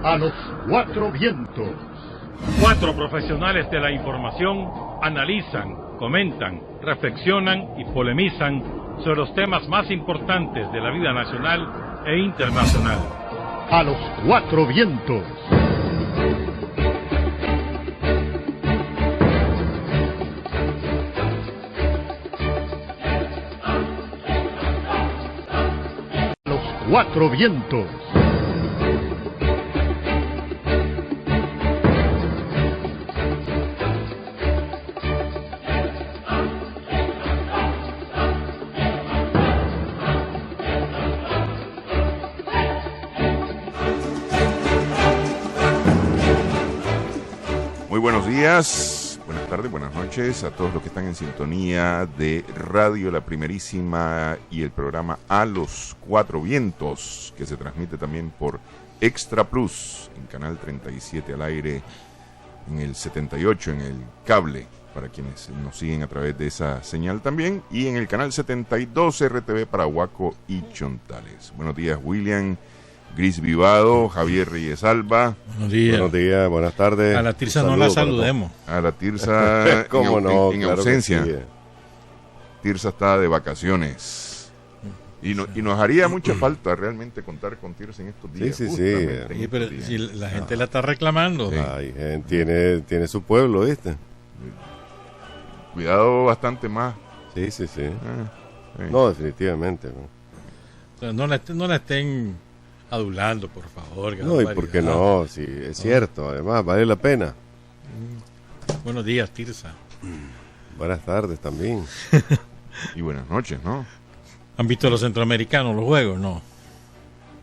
A los cuatro vientos. Cuatro profesionales de la información analizan, comentan, reflexionan y polemizan sobre los temas más importantes de la vida nacional e internacional. A los cuatro vientos. A los cuatro vientos. Buenos días, buenas tardes, buenas noches a todos los que están en sintonía de Radio La Primerísima y el programa A los Cuatro Vientos, que se transmite también por Extra Plus en Canal 37 al aire, en el 78 en el cable, para quienes nos siguen a través de esa señal también, y en el Canal 72 RTV para Huaco y Chontales. Buenos días, William Gris Vivado, Javier Reyes Alba. Buenos días. Buenos días, buenas tardes. A la Tirsa no la saludemos. A la Tirsa ¿Cómo no? en Claro ausencia. sí. Tirsa está de vacaciones. Y nos haría mucha falta realmente contar con Tirsa en estos días. Sí. Sí, pero si la gente la está reclamando. Sí. Ay, gente, tiene su pueblo, ¿viste? Cuidado bastante más. Sí. Sí. No, definitivamente. ¿no? O sea, no la estén adulando, por favor. No, y por qué no, sí, es cierto, además, vale la pena. Buenos días, Tirsa. Buenas tardes también. Y buenas noches, ¿no? ¿Han visto los centroamericanos, los juegos? No.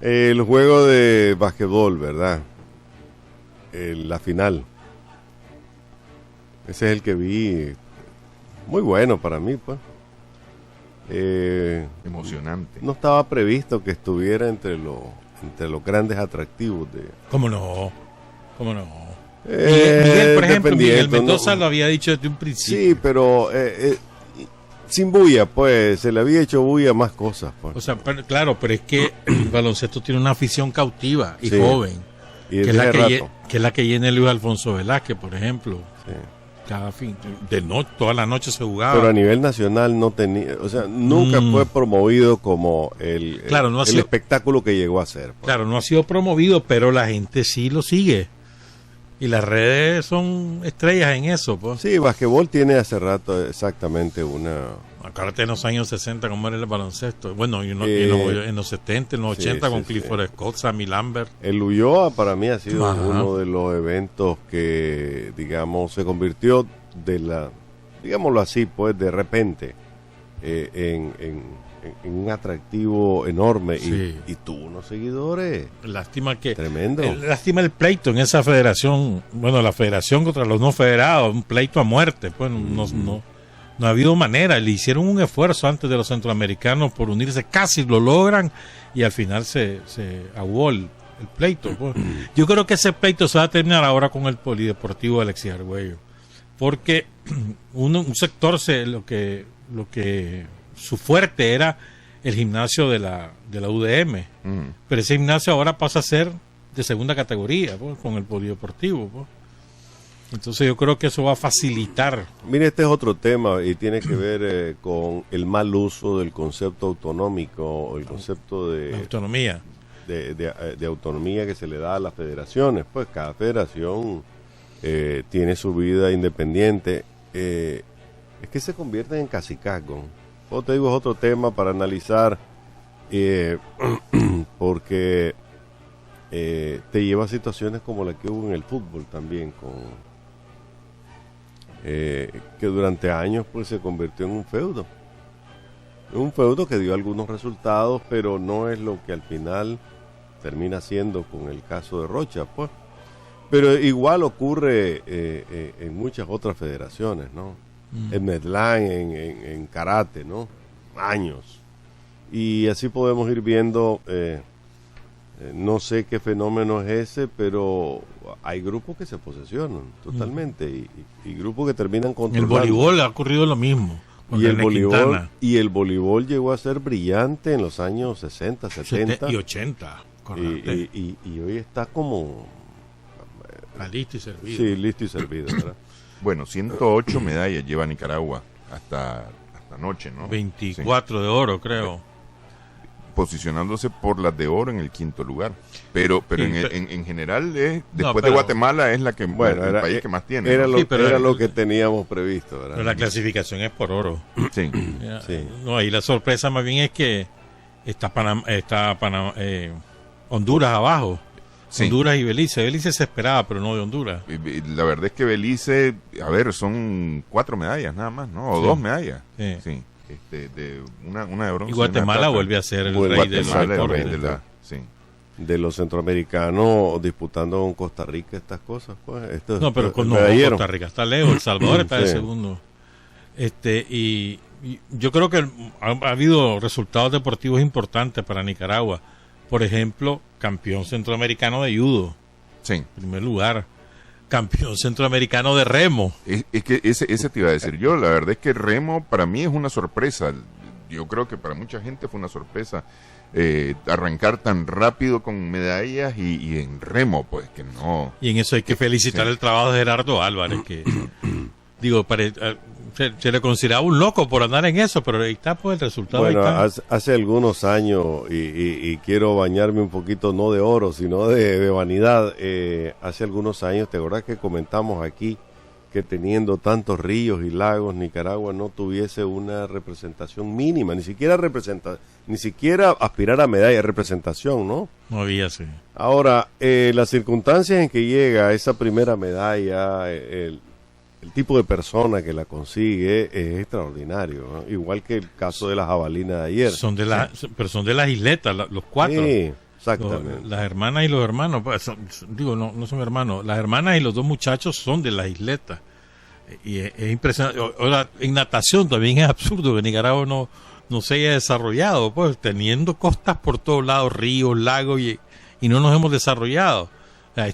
El juego de básquetbol, ¿verdad? La final. Ese es el que vi. Muy bueno para mí, pues. Emocionante. No estaba previsto que estuviera entre los grandes atractivos de... ¿Cómo no? Miguel, por ejemplo, Miguel Mendoza lo había dicho desde un principio. Sí, pero sin bulla, pues, se le había hecho bulla más cosas, pues. O sea, claro, pero es que el baloncesto tiene una afición cautiva y Sí. joven, Y que desde es la que llena Luis Alfonso Velázquez, por ejemplo. Sí. Cada fin, toda la noche se jugaba. Pero a nivel nacional no tenía, o sea, nunca fue promovido como el espectáculo que llegó a ser, pues. Claro, no ha sido promovido, pero la gente sí lo sigue. Y las redes son estrellas en eso, pues. Sí, basquetbol tiene hace rato exactamente una... Acuérdate en los años 60 cómo era el baloncesto. Bueno, en los 70, en los 80 con Clifford Scott, Sammy Lambert. El Ulloa para mí ha sido Ajá. uno de los eventos que, digamos, se convirtió digámoslo así, pues, de repente, en un atractivo enorme. Sí. Y tuvo unos seguidores. Lástima Tremendo. Lástima el pleito en esa federación. Bueno, la federación contra los no federados, un pleito a muerte. Pues no ha habido manera. Le hicieron un esfuerzo antes de los centroamericanos por unirse, casi lo logran y al final se aguó el pleito. Pues. Yo creo que ese pleito se va a terminar ahora con el Polideportivo Alexis Argüello, porque un sector lo que su fuerte era el gimnasio de la UDM, pero ese gimnasio ahora pasa a ser de segunda categoría, pues, con el Polideportivo, pues. Entonces yo creo que eso va a facilitar. Mire, este es otro tema y tiene que ver con el mal uso del concepto autonómico, el concepto de Autonomía. de autonomía que se le da a las federaciones. Pues cada federación tiene su vida independiente. Es que se convierten en cacicazgos. Como te digo, es otro tema para analizar, porque te lleva a situaciones como la que hubo en el fútbol también, que durante años pues se convirtió en un feudo. Un feudo que dio algunos resultados, pero no es lo que al final termina siendo con el caso de Rocha, pues. Pero igual ocurre en muchas otras federaciones, ¿no? En Medellín, en karate, ¿no? Años. Y así podemos ir viendo, no sé qué fenómeno es ese, pero hay grupos que se posesionan totalmente y grupos que terminan En el controlando. voleibol ha ocurrido lo mismo. Y el voleibol llegó a ser brillante en los años 60, 70 y 80. Y hoy está como... listo y servido. Sí, listo y servido, ¿verdad? Bueno, 108 medallas lleva Nicaragua hasta anoche, ¿no? 24 de oro, creo. Posicionándose por las de oro en el 5º lugar. Pero Sí, en general, después de pero- Guatemala, es la que Bueno, el era- país que más tiene. Era ¿no? lo, Sí, pero era el- lo que teníamos previsto, ¿verdad? Pero la clasificación es por oro. Sí. Ya, Sí. No, ahí la sorpresa más bien es que está Honduras abajo. Sí. Honduras y Belice. Belice se esperaba, pero no de Honduras. Y la verdad es que Belice, a ver, son 4 medallas nada más, ¿no? O Sí. 2 medallas. Sí. Sí. De una de bronce. Y Guatemala una de vuelve a ser el Bueno, rey del Guatemala, el deporte. rey de la... Sí. De los centroamericanos disputando con Costa Rica estas cosas, pues. No, pero con no, medallero. Costa Rica está lejos. El Salvador está de Sí. segundo. Y yo creo que ha habido resultados deportivos importantes para Nicaragua. Por ejemplo, campeón centroamericano de judo, Sí. primer lugar. Campeón centroamericano de remo. Es que ese te iba a decir yo. La verdad es que el remo para mí es una sorpresa. Yo creo que para mucha gente fue una sorpresa arrancar tan rápido con medallas y en remo, pues que no. Y en eso hay que felicitar Sí. el trabajo de Gerardo Álvarez, que digo, se le consideraba un loco por andar en eso, pero ahí está pues el resultado. Bueno, ahí está. hace algunos años, y quiero bañarme un poquito, no de oro, sino de vanidad. Hace algunos años, ¿te acuerdas que comentamos aquí que teniendo tantos ríos y lagos, Nicaragua no tuviese una representación mínima, ni siquiera aspirar a medalla, representación, ¿no? No había, sí. Ahora, las circunstancias en que llega esa primera medalla, el tipo de persona que la consigue es extraordinario, ¿no? Igual que el caso de la jabalina de ayer. Pero son de las isletas, los 4. Sí, exactamente. Las hermanas y los hermanos, pues, no son hermanos, las hermanas y los 2 muchachos son de las isletas. Y es impresionante. Ahora, en natación también es absurdo que Nicaragua no se haya desarrollado, pues teniendo costas por todos lados, ríos, lagos, y no nos hemos desarrollado. O sea,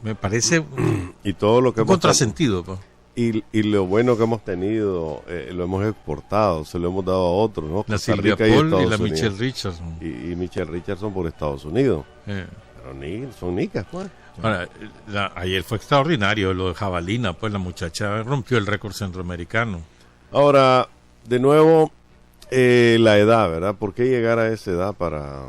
me parece Y todo lo que un contrasentido. Pues. Y lo bueno que hemos tenido, lo hemos exportado, se lo hemos dado a otros, ¿no? La Costa Silvia Rica y Paul y Estados la Unidos. Michelle Richardson. Y Michelle Richardson por Estados Unidos. Eh. Pero son nicas, pues. Ahora, ayer fue extraordinario lo de jabalina, pues la muchacha rompió el récord centroamericano. Ahora, de nuevo, la edad, ¿verdad? ¿Por qué llegar a esa edad para...?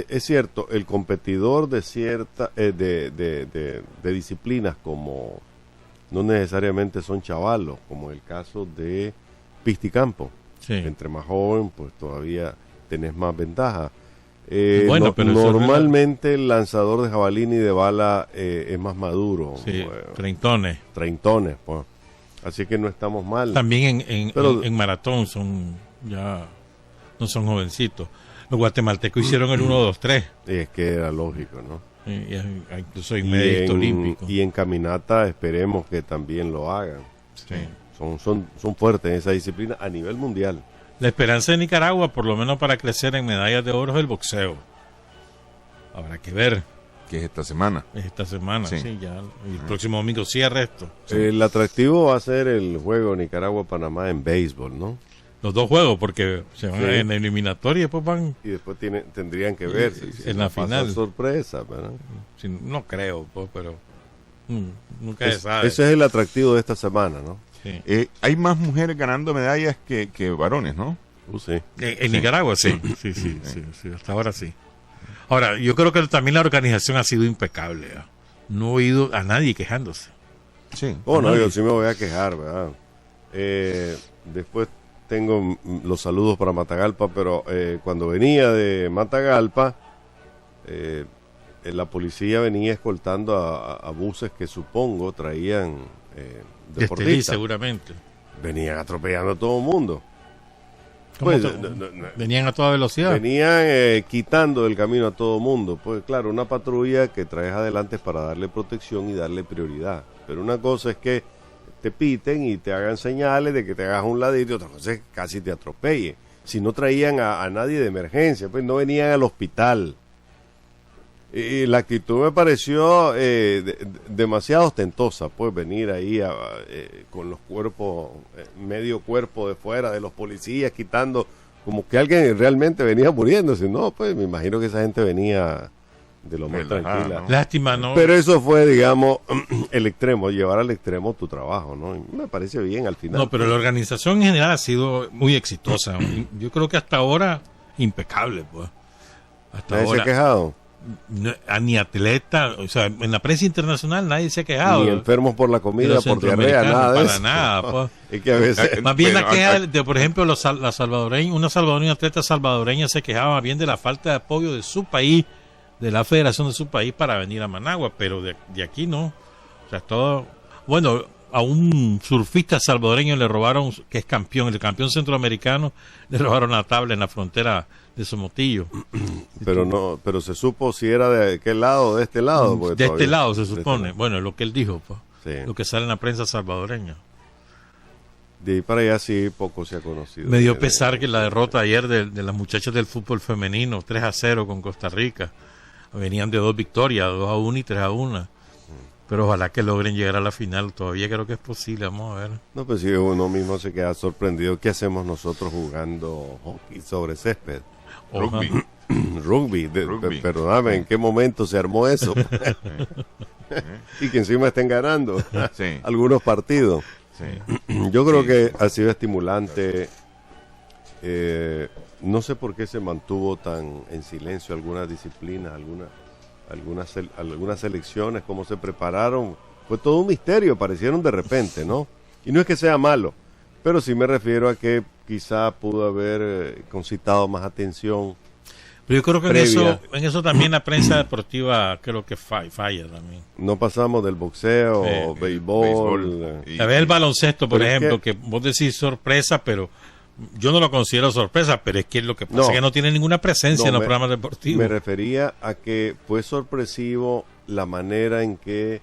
Es cierto, el competidor de cierta de disciplinas como no necesariamente son chavalos, como el caso de pisticampo. Sí. Entre más joven, pues todavía tenés más ventaja. Bueno, pero eso es normalmente el lanzador de jabalina y de bala es más maduro. Sí, treintones. Treintones, pues. Así que no estamos mal. También Pero- en maratón no son jovencitos. Los guatemaltecos hicieron el 1-2-3. Y es que era lógico, ¿no? Incluso en medallista olímpico. Y en caminata esperemos que también lo hagan. Sí. Son fuertes en esa disciplina a nivel mundial. La esperanza de Nicaragua, por lo menos para crecer en medallas de oro, es el boxeo. Habrá que ver. Que es esta semana. Es esta semana, Sí. sí, ya. Y el próximo domingo cierra esto. El atractivo va a ser el juego Nicaragua-Panamá en béisbol, ¿no? Los 2 juegos, porque se van Sí. en la eliminatoria y después van. Y después tendrían que verse. en la pasa final. sorpresa, ¿verdad? No creo, pues, pero. Nunca se sabe. Ese es el atractivo de esta semana, ¿no? Sí. Hay más mujeres ganando medallas que varones, ¿no? Sí. En Nicaragua, sí. Sí, hasta ahora sí. Ahora, yo creo que también la organización ha sido impecable. ¿eh? No he oído a nadie quejándose. Sí. Oh, no, yo sí me voy a quejar, ¿verdad? Después tengo los saludos para Matagalpa, pero cuando venía de Matagalpa, la policía venía escoltando a buses que supongo traían De Estelí, deportistas. seguramente. Venían atropellando a todo el mundo. ¿Cómo Pues, to- Venían a toda velocidad. Venían quitando del camino a todo mundo. Pues claro, una patrulla que traes adelante es para darle protección y darle prioridad. Pero una cosa es que te piten y te hagan señales de que te hagas a un ladito, y otra cosa es que casi te atropellen. Si no traían a nadie de emergencia, pues no venían al hospital. Y la actitud me pareció demasiado ostentosa, pues venir ahí con los cuerpos, medio cuerpo de fuera de los policías, quitando como que alguien realmente venía muriéndose. No, pues me imagino que esa gente venía de lo más Relajada, tranquila. ¿no? Lástima, ¿no? Pero eso fue, digamos, el extremo, llevar al extremo tu trabajo, ¿no? Y me parece bien al final. No, pero la organización en general ha sido muy exitosa. Yo creo que hasta ahora, impecable, pues. Hasta ¿Nadie se ahora. ha quejado? Ni atleta, o sea, en la prensa internacional nadie se ha quejado. Ni enfermos por la de comida, los por diarrea, centroamericanos, nada de para eso. nada, pues. Es que a veces... Más bien la Bueno, queja de, por ejemplo, la salvadoreña, una atleta salvadoreña se quejaba más bien de la falta de apoyo de su país, de la federación de su país para venir a Managua, pero de aquí no. O sea, todo... Bueno, a un surfista salvadoreño le robaron, que es campeón, el campeón centroamericano, le robaron la tabla en la frontera de Somotillo. Pero se supo si era de qué lado, de este lado. Porque De este todavía- lado se de este supone. lado. Bueno, es lo que él dijo, pues. Sí. Lo que sale en la prensa salvadoreña. De ahí para allá sí poco se ha conocido. Me dio De- pesar que la derrota ayer de las muchachas del fútbol femenino, 3-0 con Costa Rica. Venían de 2 victorias, 2-1 y 3-1. Pero ojalá que logren llegar a la final. Todavía creo que es posible, vamos a ver. No, pues si uno mismo se queda sorprendido. ¿Qué hacemos nosotros jugando hockey sobre césped? Rugby. Rugby. Rugby. Perdóname, ¿en qué momento se armó eso? Y que encima estén ganando Sí. algunos partidos. Sí. Yo creo Sí. que ha sido estimulante. No sé por qué se mantuvo tan en silencio algunas disciplinas, algunas selecciones, cómo se prepararon. Fue todo un misterio, aparecieron de repente, ¿no? Y no es que sea malo, pero sí me refiero a que quizá pudo haber concitado más atención. Pero yo creo que Previa. en eso también la prensa deportiva creo que falla también. No pasamos del boxeo, Sí, béisbol. Y- A ver el baloncesto, por Pero es ejemplo, que vos decís sorpresa, pero yo no lo considero sorpresa, pero es que lo que pasa No. es que no tiene ninguna presencia No, en los me- programas deportivos. Me refería a que fue sorpresivo la manera en que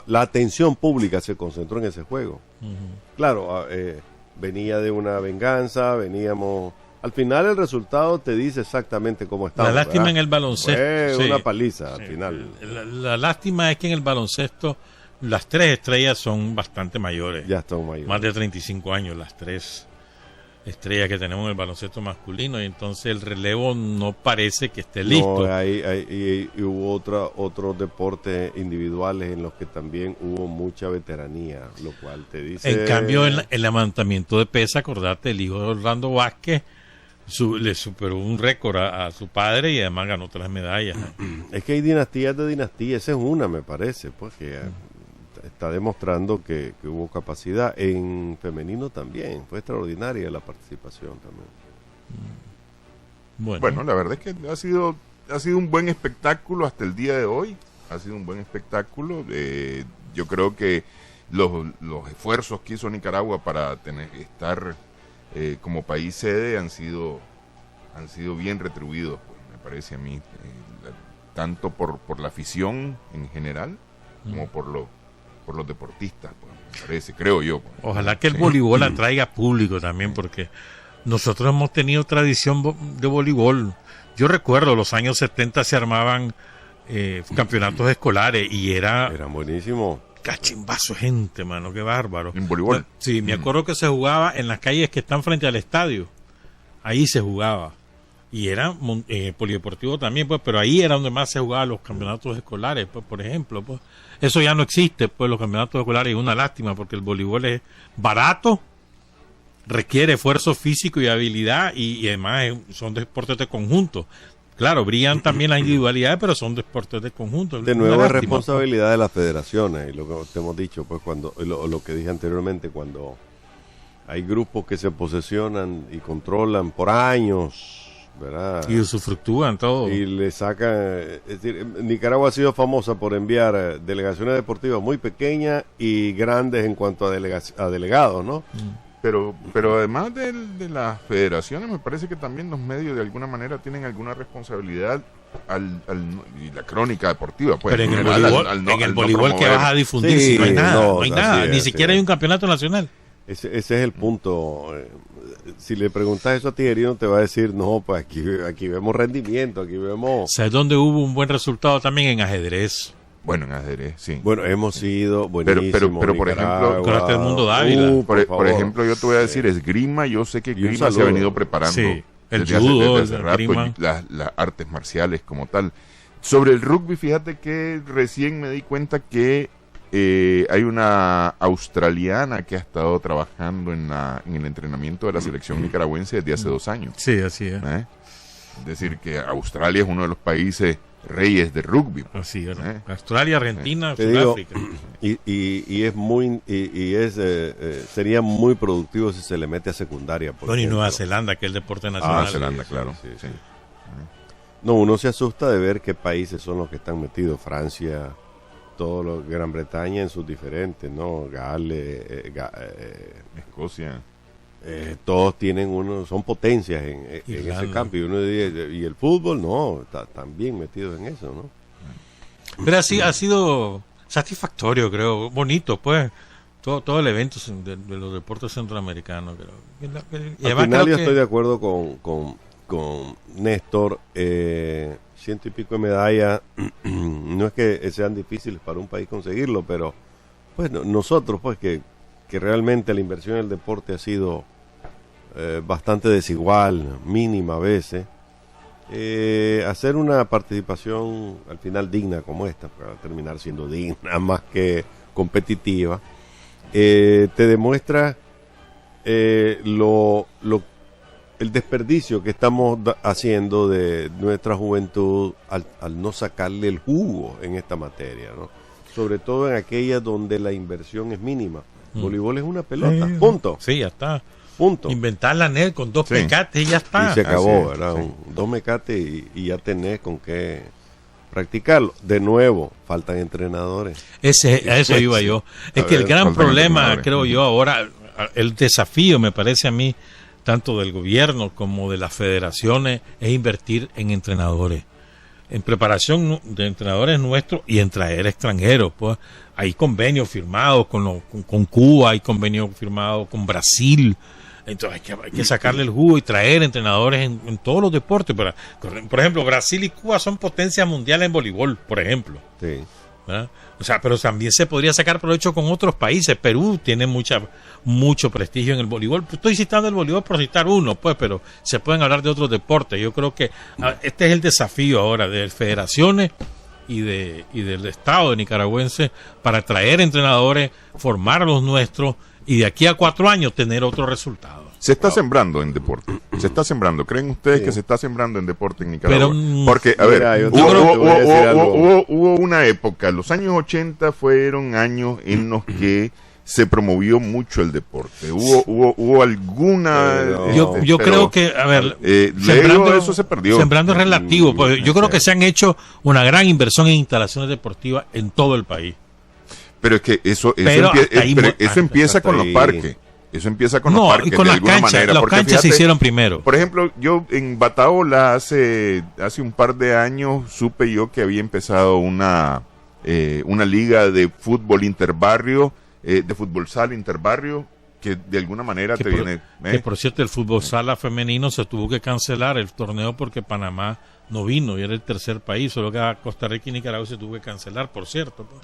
la atención pública se concentró en ese juego. Claro, venía de una venganza, veníamos... Al final el resultado te dice exactamente cómo estamos. La lástima ¿verdad? en el baloncesto. Fue sí. una paliza al Sí. final. La lástima es que en el baloncesto las 3 estrellas son bastante mayores. Ya estamos mayores. Más de 35 años las 3 estrellas que tenemos en el baloncesto masculino, y entonces el relevo no parece que esté listo. No, y hubo otros deportes individuales en los que también hubo mucha veteranía, lo cual te dice... En cambio, en el levantamiento de pesa, acordate, el hijo de Orlando Vázquez le superó un récord a su padre y además ganó 3 medallas. Es que hay dinastías de dinastías, esa es una, me parece, pues que está demostrando que hubo capacidad. En femenino también, fue extraordinaria la participación también. Bueno, la verdad es que ha sido un buen espectáculo hasta el día de hoy. Ha sido un buen espectáculo. Yo creo que los esfuerzos que hizo Nicaragua para estar como país sede han sido bien retribuidos, pues, me parece a mí, tanto por la afición en general como por los deportistas, pues, me parece, creo yo. Pues. Ojalá que el Sí. voleibol atraiga público también, porque nosotros hemos tenido tradición de voleibol. Yo recuerdo los años 70 se armaban campeonatos escolares y era Eran buenísimos. cachimbazo de gente, mano, qué bárbaro. En voleibol. Sí, me acuerdo que se jugaba en las calles que están frente al estadio. Ahí se jugaba. Y era polideportivo también, pues, pero ahí era donde más se jugaban los campeonatos escolares, pues, por ejemplo, pues. Eso ya no existe, pues, los campeonatos escolares, y es una lástima, porque el voleibol es barato, requiere esfuerzo físico y habilidad, y además son deportes de conjunto. Claro, brillan también las individualidades, pero son deportes de conjunto. De Una nuevo es lástima, responsabilidad de las federaciones, y lo que te hemos dicho, pues cuando lo que dije anteriormente, cuando hay grupos que se posesionan y controlan por años, ¿verdad? pues. Y usufructúan todo. Y le sacan, es decir, Nicaragua ha sido famosa por enviar delegaciones deportivas muy pequeñas y grandes en cuanto a delegados, ¿no? Pero además de las federaciones, me parece que también los medios de alguna manera tienen alguna responsabilidad y la crónica deportiva, pues. Pero en el general, voleibol, al no que promover. vas a difundir Sí, si no hay nada, no, no hay así nada, es, ni así siquiera es. hay un campeonato nacional. Ese es el punto. Si le preguntas eso a Tijerino, te va a decir, no, pues aquí vemos rendimiento, aquí vemos... ¿Sabes dónde hubo un buen resultado también? En ajedrez. Bueno, en ajedrez, sí. Bueno, hemos sido buenísimos. pero, por ejemplo, Acuérdate del Mundo Dávila. por favor. ejemplo, yo te voy a decir, esgrima, yo sé que Y un esgrima se ha saludo. venido preparando Sí. El desde judo, desde hace el rato, esgrima. las artes marciales como tal. Sobre el rugby, fíjate que recién me di cuenta que hay una australiana que ha estado trabajando en el entrenamiento de la selección nicaragüense desde hace 2 años. Sí, así es. Es decir, que Australia es uno de los países reyes de rugby. Así es. Australia, Argentina, Te digo, Sudáfrica. y es muy sería muy productivo si se le mete a secundaria. por Bueno, y ejemplo. Nueva Zelanda, que es el deporte nacional. Nueva Zelanda, sí, claro. sí, Sí. No, uno se asusta de ver qué países son los que están metidos. Francia, Gran Bretaña en sus diferentes, ¿no? Gales, Escocia. todos tienen son potencias en Irlanda. ese campo. Y uno dice, y el fútbol, no, están bien metidos en eso, ¿no? Pero así ha sido satisfactorio, creo, bonito, pues. Todo el evento de los deportes centroamericanos, creo. Y Al además final creo yo que- estoy de acuerdo con Néstor, 100 y pico de medallas, no es que sean difíciles para un país conseguirlo, pero pues nosotros, pues que realmente la inversión en el deporte ha sido bastante desigual, mínima a veces, hacer una participación al final digna como esta, para terminar siendo digna más que competitiva, te demuestra el desperdicio que estamos haciendo de nuestra juventud al no sacarle el jugo en esta materia, ¿no? Sobre todo en aquellas donde la inversión es mínima. Voleibol es una pelota, punto, Sí, ya está. punto. Inventar la net con 2 Sí. pecates y ya está. Y se acabó, Así es, ¿verdad? sí. 2 mecates y ya tenés con qué practicarlo. De nuevo, faltan entrenadores. A eso iba yo. Es A que el ver, gran faltan problema, entrenadores. creo yo, ahora, el desafío, me parece a mí, tanto del gobierno como de las federaciones, es invertir en entrenadores. En preparación de entrenadores nuestros y en traer extranjeros. Pues hay convenios firmados con Cuba, hay convenios firmados con Brasil. Entonces hay que sacarle el jugo y traer entrenadores en todos los deportes. Por ejemplo, Brasil y Cuba son potencias mundiales en voleibol, por ejemplo. Sí. ¿Verdad? O sea, pero también se podría sacar provecho con otros países. Perú tiene mucho prestigio en el voleibol. Estoy citando el voleibol por citar uno, pues, pero se pueden hablar de otros deportes. Yo creo que este es el desafío ahora de federaciones y del Estado de nicaragüense para traer entrenadores, formar a los nuestros y de aquí a 4 años tener otro resultado. Se está sembrando en deporte. Se está sembrando. ¿Creen ustedes Sí. que se está sembrando en deporte en Nicaragua? Pero, Porque, a mira, ver, yo te voy a decir algo. hubo una época, los años 80 fueron años en los que se promovió mucho el deporte. Hubo alguna... Pero- Yo pero, creo que, a ver, luego eso se perdió. Sembrando es relativo, pues yo creo que se han hecho una gran inversión en instalaciones deportivas en todo el país. Pero es que eso Pero hasta ahí empieza hasta con los ahí. parques. Eso empieza con los No, parques, y con de las alguna canchas, manera. las porque canchas se fíjate, hicieron primero. Por ejemplo, yo en Bataola hace un par de años supe yo que había empezado una liga de fútbol interbarrio, de fútbol sala interbarrio, que de alguna manera Que te por, viene... que por cierto, el fútbol sala femenino se tuvo que cancelar el torneo porque Panamá no vino y era el tercer país, solo que Costa Rica y Nicaragua se tuvo que cancelar, por cierto. Pues.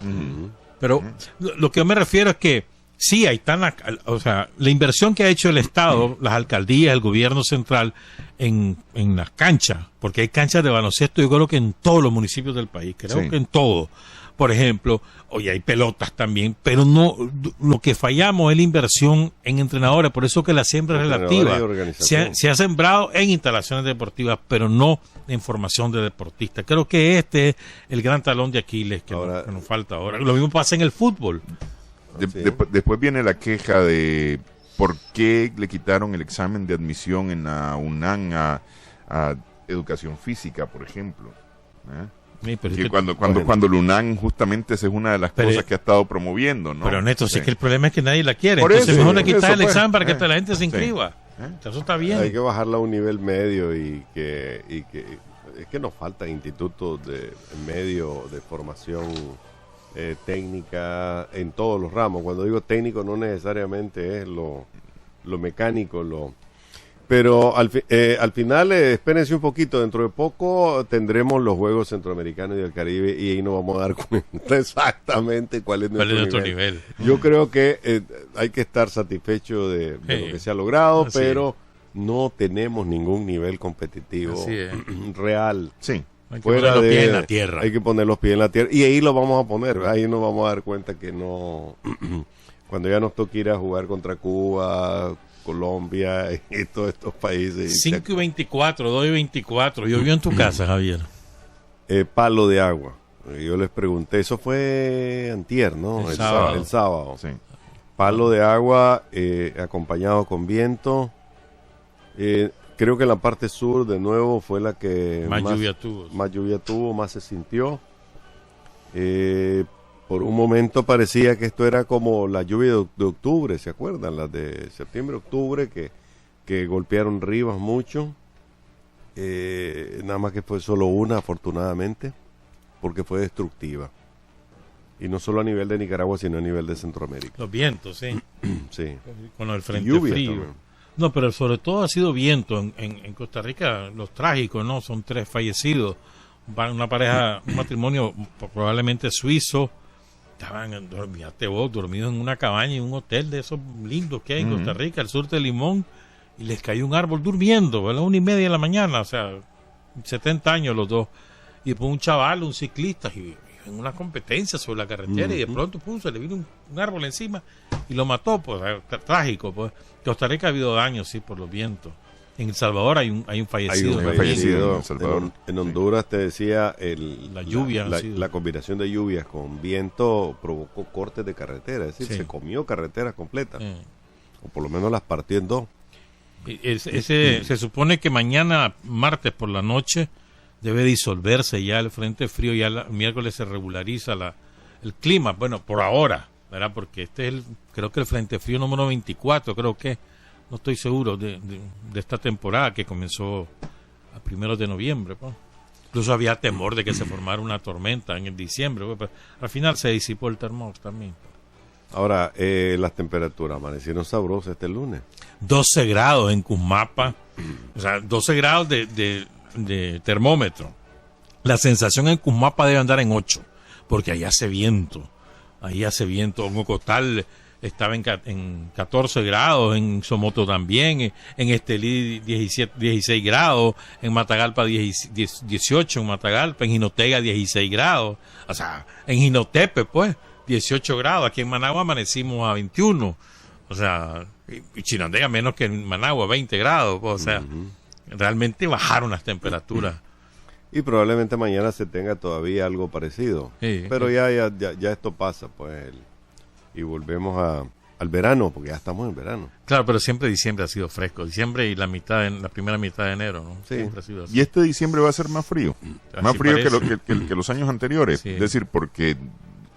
Pero lo que yo me refiero es que sí, ahí están, o sea, la inversión que ha hecho el Estado, las alcaldías, el gobierno central en las canchas, porque hay canchas de baloncesto, yo creo que en todos los municipios del país, creo Sí. que en todo. Por ejemplo, hoy hay pelotas también, pero no, lo que fallamos es la inversión en entrenadores, por eso que la siembra es Entrenadores relativa. y organización. Se ha sembrado en instalaciones deportivas, pero no en formación de deportistas. Creo que este es el gran talón de Aquiles que nos falta ahora. Lo mismo pasa en el fútbol. Sí. Después viene la queja de por qué le quitaron el examen de admisión en la UNAM a educación física, por ejemplo. Sí, pero, Que es que- cuando la UNAM justamente esa es una de las Pero- cosas que ha estado promoviendo, ¿no? pero Néstor, Sí. sí que el problema es que nadie la quiere. Por Entonces eso, mejor le por quitas eso, el pues. examen para que la gente se Sí. inscriba. Eso está bien. Hay que bajarla a un nivel medio y que es que nos faltan institutos de medio de formación técnica en todos los ramos. Cuando digo técnico no necesariamente es lo mecánico, pero al final espérense un poquito, dentro de poco tendremos los Juegos Centroamericanos y del Caribe y ahí nos vamos a dar cuenta exactamente cuál es nuestro nivel. nivel? Yo creo que hay que estar satisfecho de Sí. lo que se ha logrado, Sí. pero no tenemos ningún nivel competitivo Así es. real. Sí. Hay que Fuera poner los de- pies en la tierra. Hay que poner los pies en la tierra. Y ahí lo vamos a poner. Ahí nos vamos a dar cuenta que no... Cuando ya nos toque ir a jugar contra Cuba, Colombia y todos estos países. 5 y 24, 2 y 24. Llovió en tu casa, Javier. Palo de agua. Yo les pregunté, eso fue antier, ¿no? El sábado. El sábado. Sí. Palo de agua acompañado con viento. Creo que en la parte sur de nuevo fue la que Más lluvia tuvo. más lluvia tuvo, más se sintió. Por un momento parecía que esto era como la lluvia de octubre, ¿se acuerdan? Las de septiembre, octubre, que golpearon Rivas mucho. Nada más que fue solo una, afortunadamente, porque fue destructiva. Y no solo a nivel de Nicaragua, sino a nivel de Centroamérica. Los vientos, sí. Sí. Con el frente Lluvias frío. también. No, pero sobre todo ha sido viento. En Costa Rica, los trágicos, ¿no? Son 3 fallecidos. Una pareja, un matrimonio probablemente suizo. Estaban, fíjate vos, dormidos en una cabaña, en un hotel de esos lindos que hay en Costa Rica, al sur de Limón, y les cayó un árbol durmiendo a las 1:30 de la mañana, o sea, 70 años los dos. Y después un chaval, un ciclista, y en una competencia sobre la carretera, y de pronto pum, se le vino un árbol encima y lo mató, pues trágico. Pues. Costa Rica ha habido daños, sí, por los vientos. En El Salvador hay un fallecido. Hay un fallecido en El En Salvador. en Honduras, te decía, La lluvia ha sido. la combinación de lluvias con viento provocó cortes de carretera, es decir, Sí. se comió carreteras completas, Eh. o por lo menos las partió en dos. Se supone que mañana, martes por la noche, debe disolverse ya el frente frío, ya el miércoles se regulariza el clima, bueno, por ahora, ¿verdad? Porque este es creo que el frente frío número 24, creo que, no estoy seguro, de esta temporada que comenzó a 1 de noviembre, pues. Incluso había temor de que se formara una tormenta en el diciembre, pues, pero al final se disipó el termómetro también. Ahora, las temperaturas amanecieron sabrosas este lunes. 12 grados en Cusmapa, o sea, 12 grados de termómetro. La sensación en Cusmapa debe andar en 8, porque ahí hace viento. En Ocotal estaba en 14 grados, en Somoto también, en Estelí 16 grados, en Matagalpa 18, en Matagalpa, en Jinotega 16 grados, o sea, en Jinotepe pues 18 grados, aquí en Managua amanecimos a 21, o sea, y Chinandega menos que en Managua 20 grados, pues, o sea, realmente bajaron las temperaturas. Y probablemente mañana se tenga todavía algo parecido. Sí. Pero ya esto pasa, pues, y volvemos al verano, porque ya estamos en verano. Claro, pero siempre diciembre ha sido fresco, diciembre y la primera mitad de enero, ¿no? Sí. Siempre ha sido así. Y este diciembre va a ser más frío. Así Más frío parece. que los años anteriores. Sí. Es decir, porque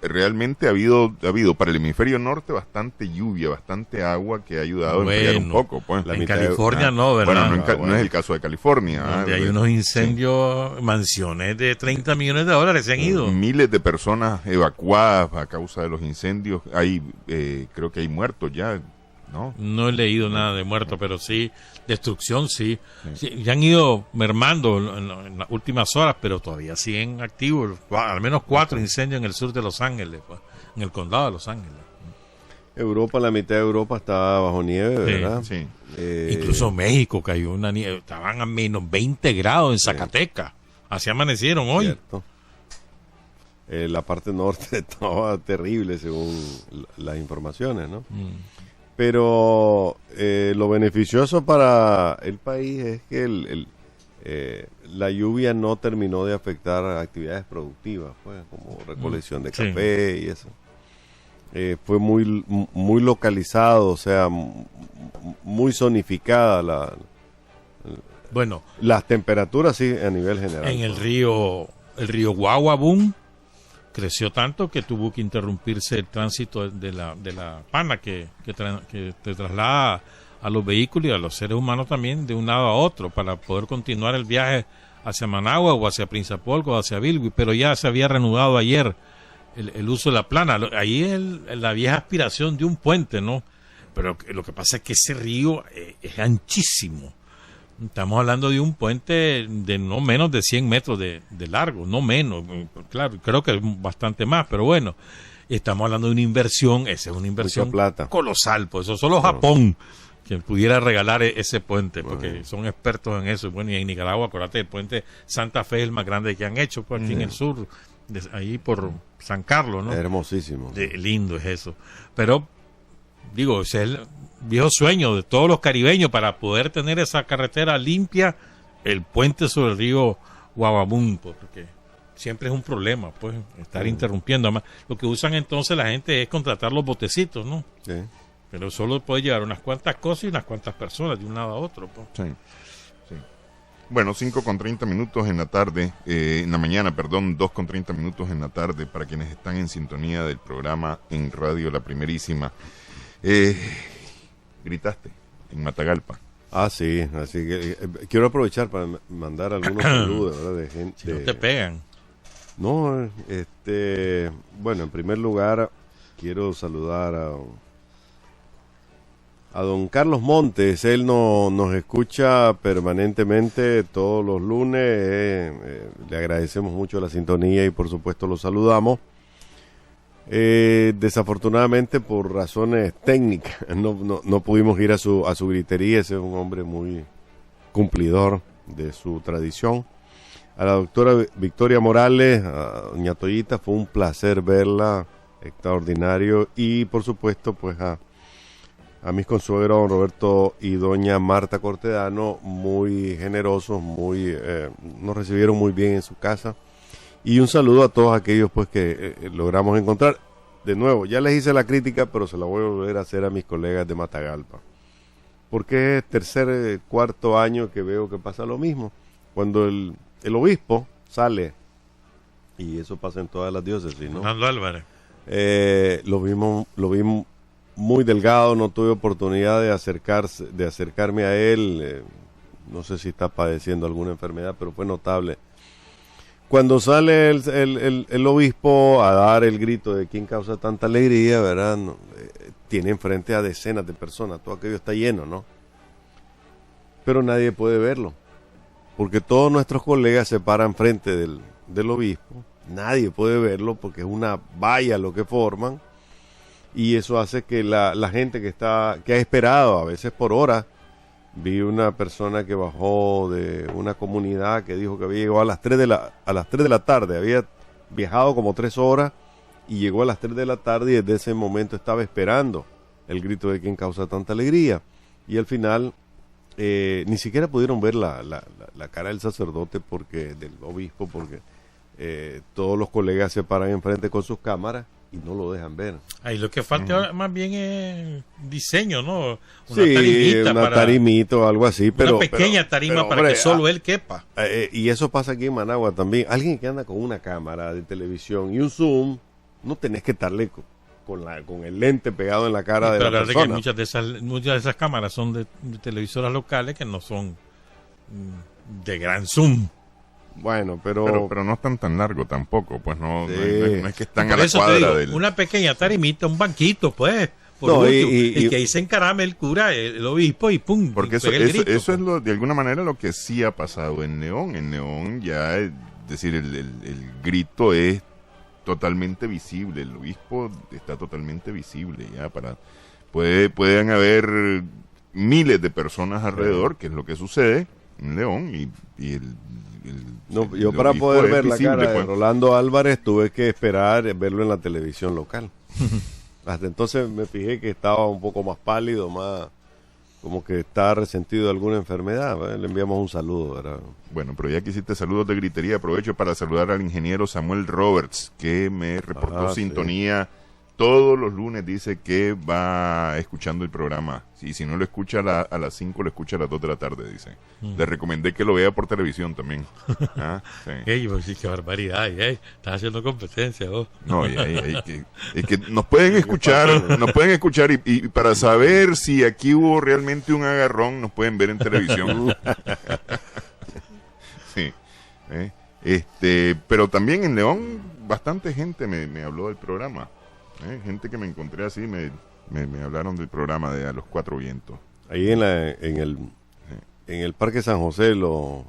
realmente ha habido para el hemisferio norte bastante lluvia, bastante agua que ha ayudado a enfriar un poco. Pues. La En mitad de- California no, ¿verdad? Bueno, no es el caso de California. Donde ¿ah? hay unos incendios, mansiones de 30 millones de dólares se han ido. Miles de personas evacuadas a causa de los incendios. Hay, creo que hay muertos ya, ¿no? No he leído nada de muertos, pero sí, destrucción sí. Sí, ya han ido mermando en las últimas horas, pero todavía siguen activos. Al menos 4 incendios en el sur de Los Ángeles, pues, en el condado de Los Ángeles. Europa, la mitad de Europa está bajo nieve, Sí, ¿verdad? Sí. Incluso México cayó una nieve, estaban a menos 20 grados en Zacatecas. Así amanecieron hoy. Cierto. La parte norte estaba terrible según las informaciones, ¿no? Pero lo beneficioso para el país es que la lluvia no terminó de afectar actividades productivas, pues, como recolección de Sí. café y eso. Fue muy localizado, o sea, muy zonificada Bueno, las temperaturas, sí, a nivel general. en el río Guaguabún creció tanto que tuvo que interrumpirse el tránsito de la pana que te traslada a los vehículos y a los seres humanos también de un lado a otro para poder continuar el viaje hacia Managua o hacia Prinzapolco o hacia Bilwi, pero ya se había reanudado ayer el uso de la plana. Ahí es la vieja aspiración de un puente, ¿no? Pero lo que pasa es que ese río es anchísimo. Estamos hablando de un puente de no menos de 100 metros de largo, no menos, claro, creo que es bastante más, pero bueno, estamos hablando de una inversión, esa es una inversión Mucha plata. colosal, pues eso solo Japón quien pudiera regalar ese puente, porque son expertos en eso. Bueno, y en Nicaragua, acuérdate, el puente Santa Fe es el más grande que han hecho, pues aquí en el sur, ahí por San Carlos, ¿no? Hermosísimo. Lindo es eso. Pero, digo, ese es el viejo sueño de todos los caribeños para poder tener esa carretera limpia, el puente sobre el río Guabamún, porque siempre es un problema, pues, estar interrumpiendo. Además, lo que usan entonces la gente es contratar los botecitos, ¿no? Sí. Pero solo puede llevar unas cuantas cosas y unas cuantas personas de un lado a otro, pues. Sí. Bueno, 5:30 minutos en la tarde, en la mañana, perdón, 2:30 minutos en la tarde para quienes están en sintonía del programa en Radio La Primerísima. Gritaste en Matagalpa. Ah, sí, así que quiero aprovechar para mandar algunos saludos, ¿verdad? De gente. Si no te pegan. No, bueno, en primer lugar quiero saludar a don Carlos Montes. Él nos escucha permanentemente todos los lunes. Le agradecemos mucho la sintonía y por supuesto lo saludamos. Desafortunadamente por razones técnicas no pudimos ir a su gritería. Ese es un hombre muy cumplidor de su tradición. A la doctora Victoria Morales, a doña Toyita, fue un placer verla, extraordinario. Y por supuesto pues a mis consuegros, don Roberto y doña Marta Cortedano, muy generosos, nos recibieron muy bien en su casa. Y un saludo a todos aquellos pues que logramos encontrar. De nuevo, ya les hice la crítica, pero se la voy a volver a hacer a mis colegas de Matagalpa. Porque es tercer, cuarto año que veo que pasa lo mismo. Cuando el obispo sale, y eso pasa en todas las diócesis, ¿no? Fernando Álvarez. Lo vimos muy delgado, no tuve oportunidad de acercarme a él. No sé si está padeciendo alguna enfermedad, pero fue notable. Cuando sale el obispo a dar el grito de quién causa tanta alegría, ¿verdad? Tiene enfrente a decenas de personas, todo aquello está lleno, ¿no? Pero nadie puede verlo, porque todos nuestros colegas se paran frente del obispo, nadie puede verlo porque es una valla lo que forman, y eso hace que la gente que ha esperado, a veces por horas. Vi una persona que bajó de una comunidad que dijo que había llegado a las 3 de la tarde, había viajado como 3 horas y llegó a las 3 de la tarde y desde ese momento estaba esperando el grito de quién causa tanta alegría. Y al final ni siquiera pudieron ver la cara del sacerdote, del obispo, porque todos los colegas se paran enfrente con sus cámaras y no lo dejan ver. Ahí lo que falta ahora más bien es diseño, ¿no? Una tarimita o algo así. Una pequeña tarima para que solo él quepa. Y eso pasa aquí en Managua también. Alguien que anda con una cámara de televisión y un zoom, no tenés que estarle con el lente pegado en la cara de la persona. Que muchas de esas cámaras son de televisoras locales que no son de gran zoom. Bueno, pero no están tan largo tampoco, pues no es que están por a la eso cuadra te digo, una pequeña tarimita, un banquito, pues. Y que ahí se encarame el cura, el obispo y pum. Porque eso es de alguna manera lo que sí ha pasado en León. En León ya, es decir, el grito es totalmente visible, el obispo está totalmente visible ya pueden haber miles de personas alrededor, que es lo que sucede en León yo para poder ver visible, la cara de Rolando Álvarez tuve que esperar verlo en la televisión local. Hasta entonces me fijé que estaba un poco más pálido, más como que está resentido de alguna enfermedad. Le enviamos un saludo, ¿verdad? Bueno, pero ya que hiciste saludos de gritería, aprovecho para saludar al ingeniero Samuel Roberts, que me reportó sintonía. Todos los lunes dice que va escuchando el programa. Si no lo escucha a las 5, lo escucha a las 2 de la tarde, dice. Le recomendé que lo vea por televisión también. Sí. Qué barbaridad. Estás haciendo competencia vos. No, es que nos pueden escuchar, y para saber si aquí hubo realmente un agarrón, nos pueden ver en televisión. Sí. Pero también en León, bastante gente me habló del programa. Gente que me encontré así me hablaron del programa de A los Cuatro Vientos. Ahí en el Parque San José los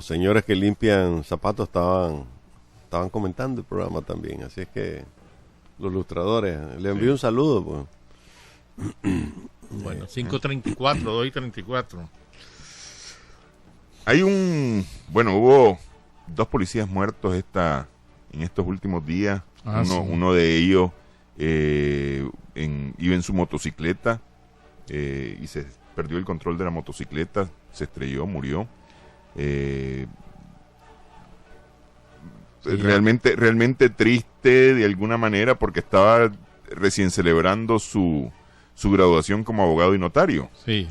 señores que limpian zapatos estaban comentando el programa también, así es que los ilustradores, le envío un saludo pues. Bueno, 5:34, 2:34. Hubo 2 policías muertos en estos últimos días. Uno de ellos iba en su motocicleta y se perdió el control de la motocicleta, se estrelló, murió. Realmente triste de alguna manera, porque estaba recién celebrando su graduación como abogado y notario. Sí.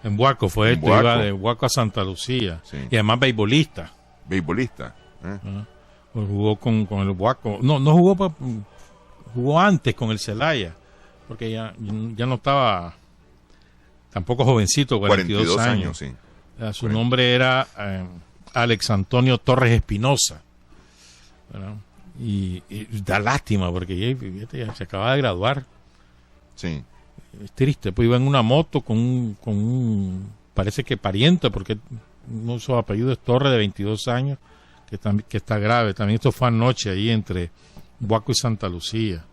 En Huaco fue esto, iba de Huaco a Santa Lucía. Sí. Y además beisbolista. Jugó con el Huaco. No jugó antes con el Celaya, porque ya no estaba tampoco jovencito, 42 años. Sí. Su nombre era Alex Antonio Torres Espinosa. Y da lástima, porque ya se acaba de graduar. Sí. Es triste, pues iba en una moto con un parece que pariente, porque no su apellido es Torres, de 22 años, que está grave. También esto fue anoche ahí entre Huaco y Santa Lucía.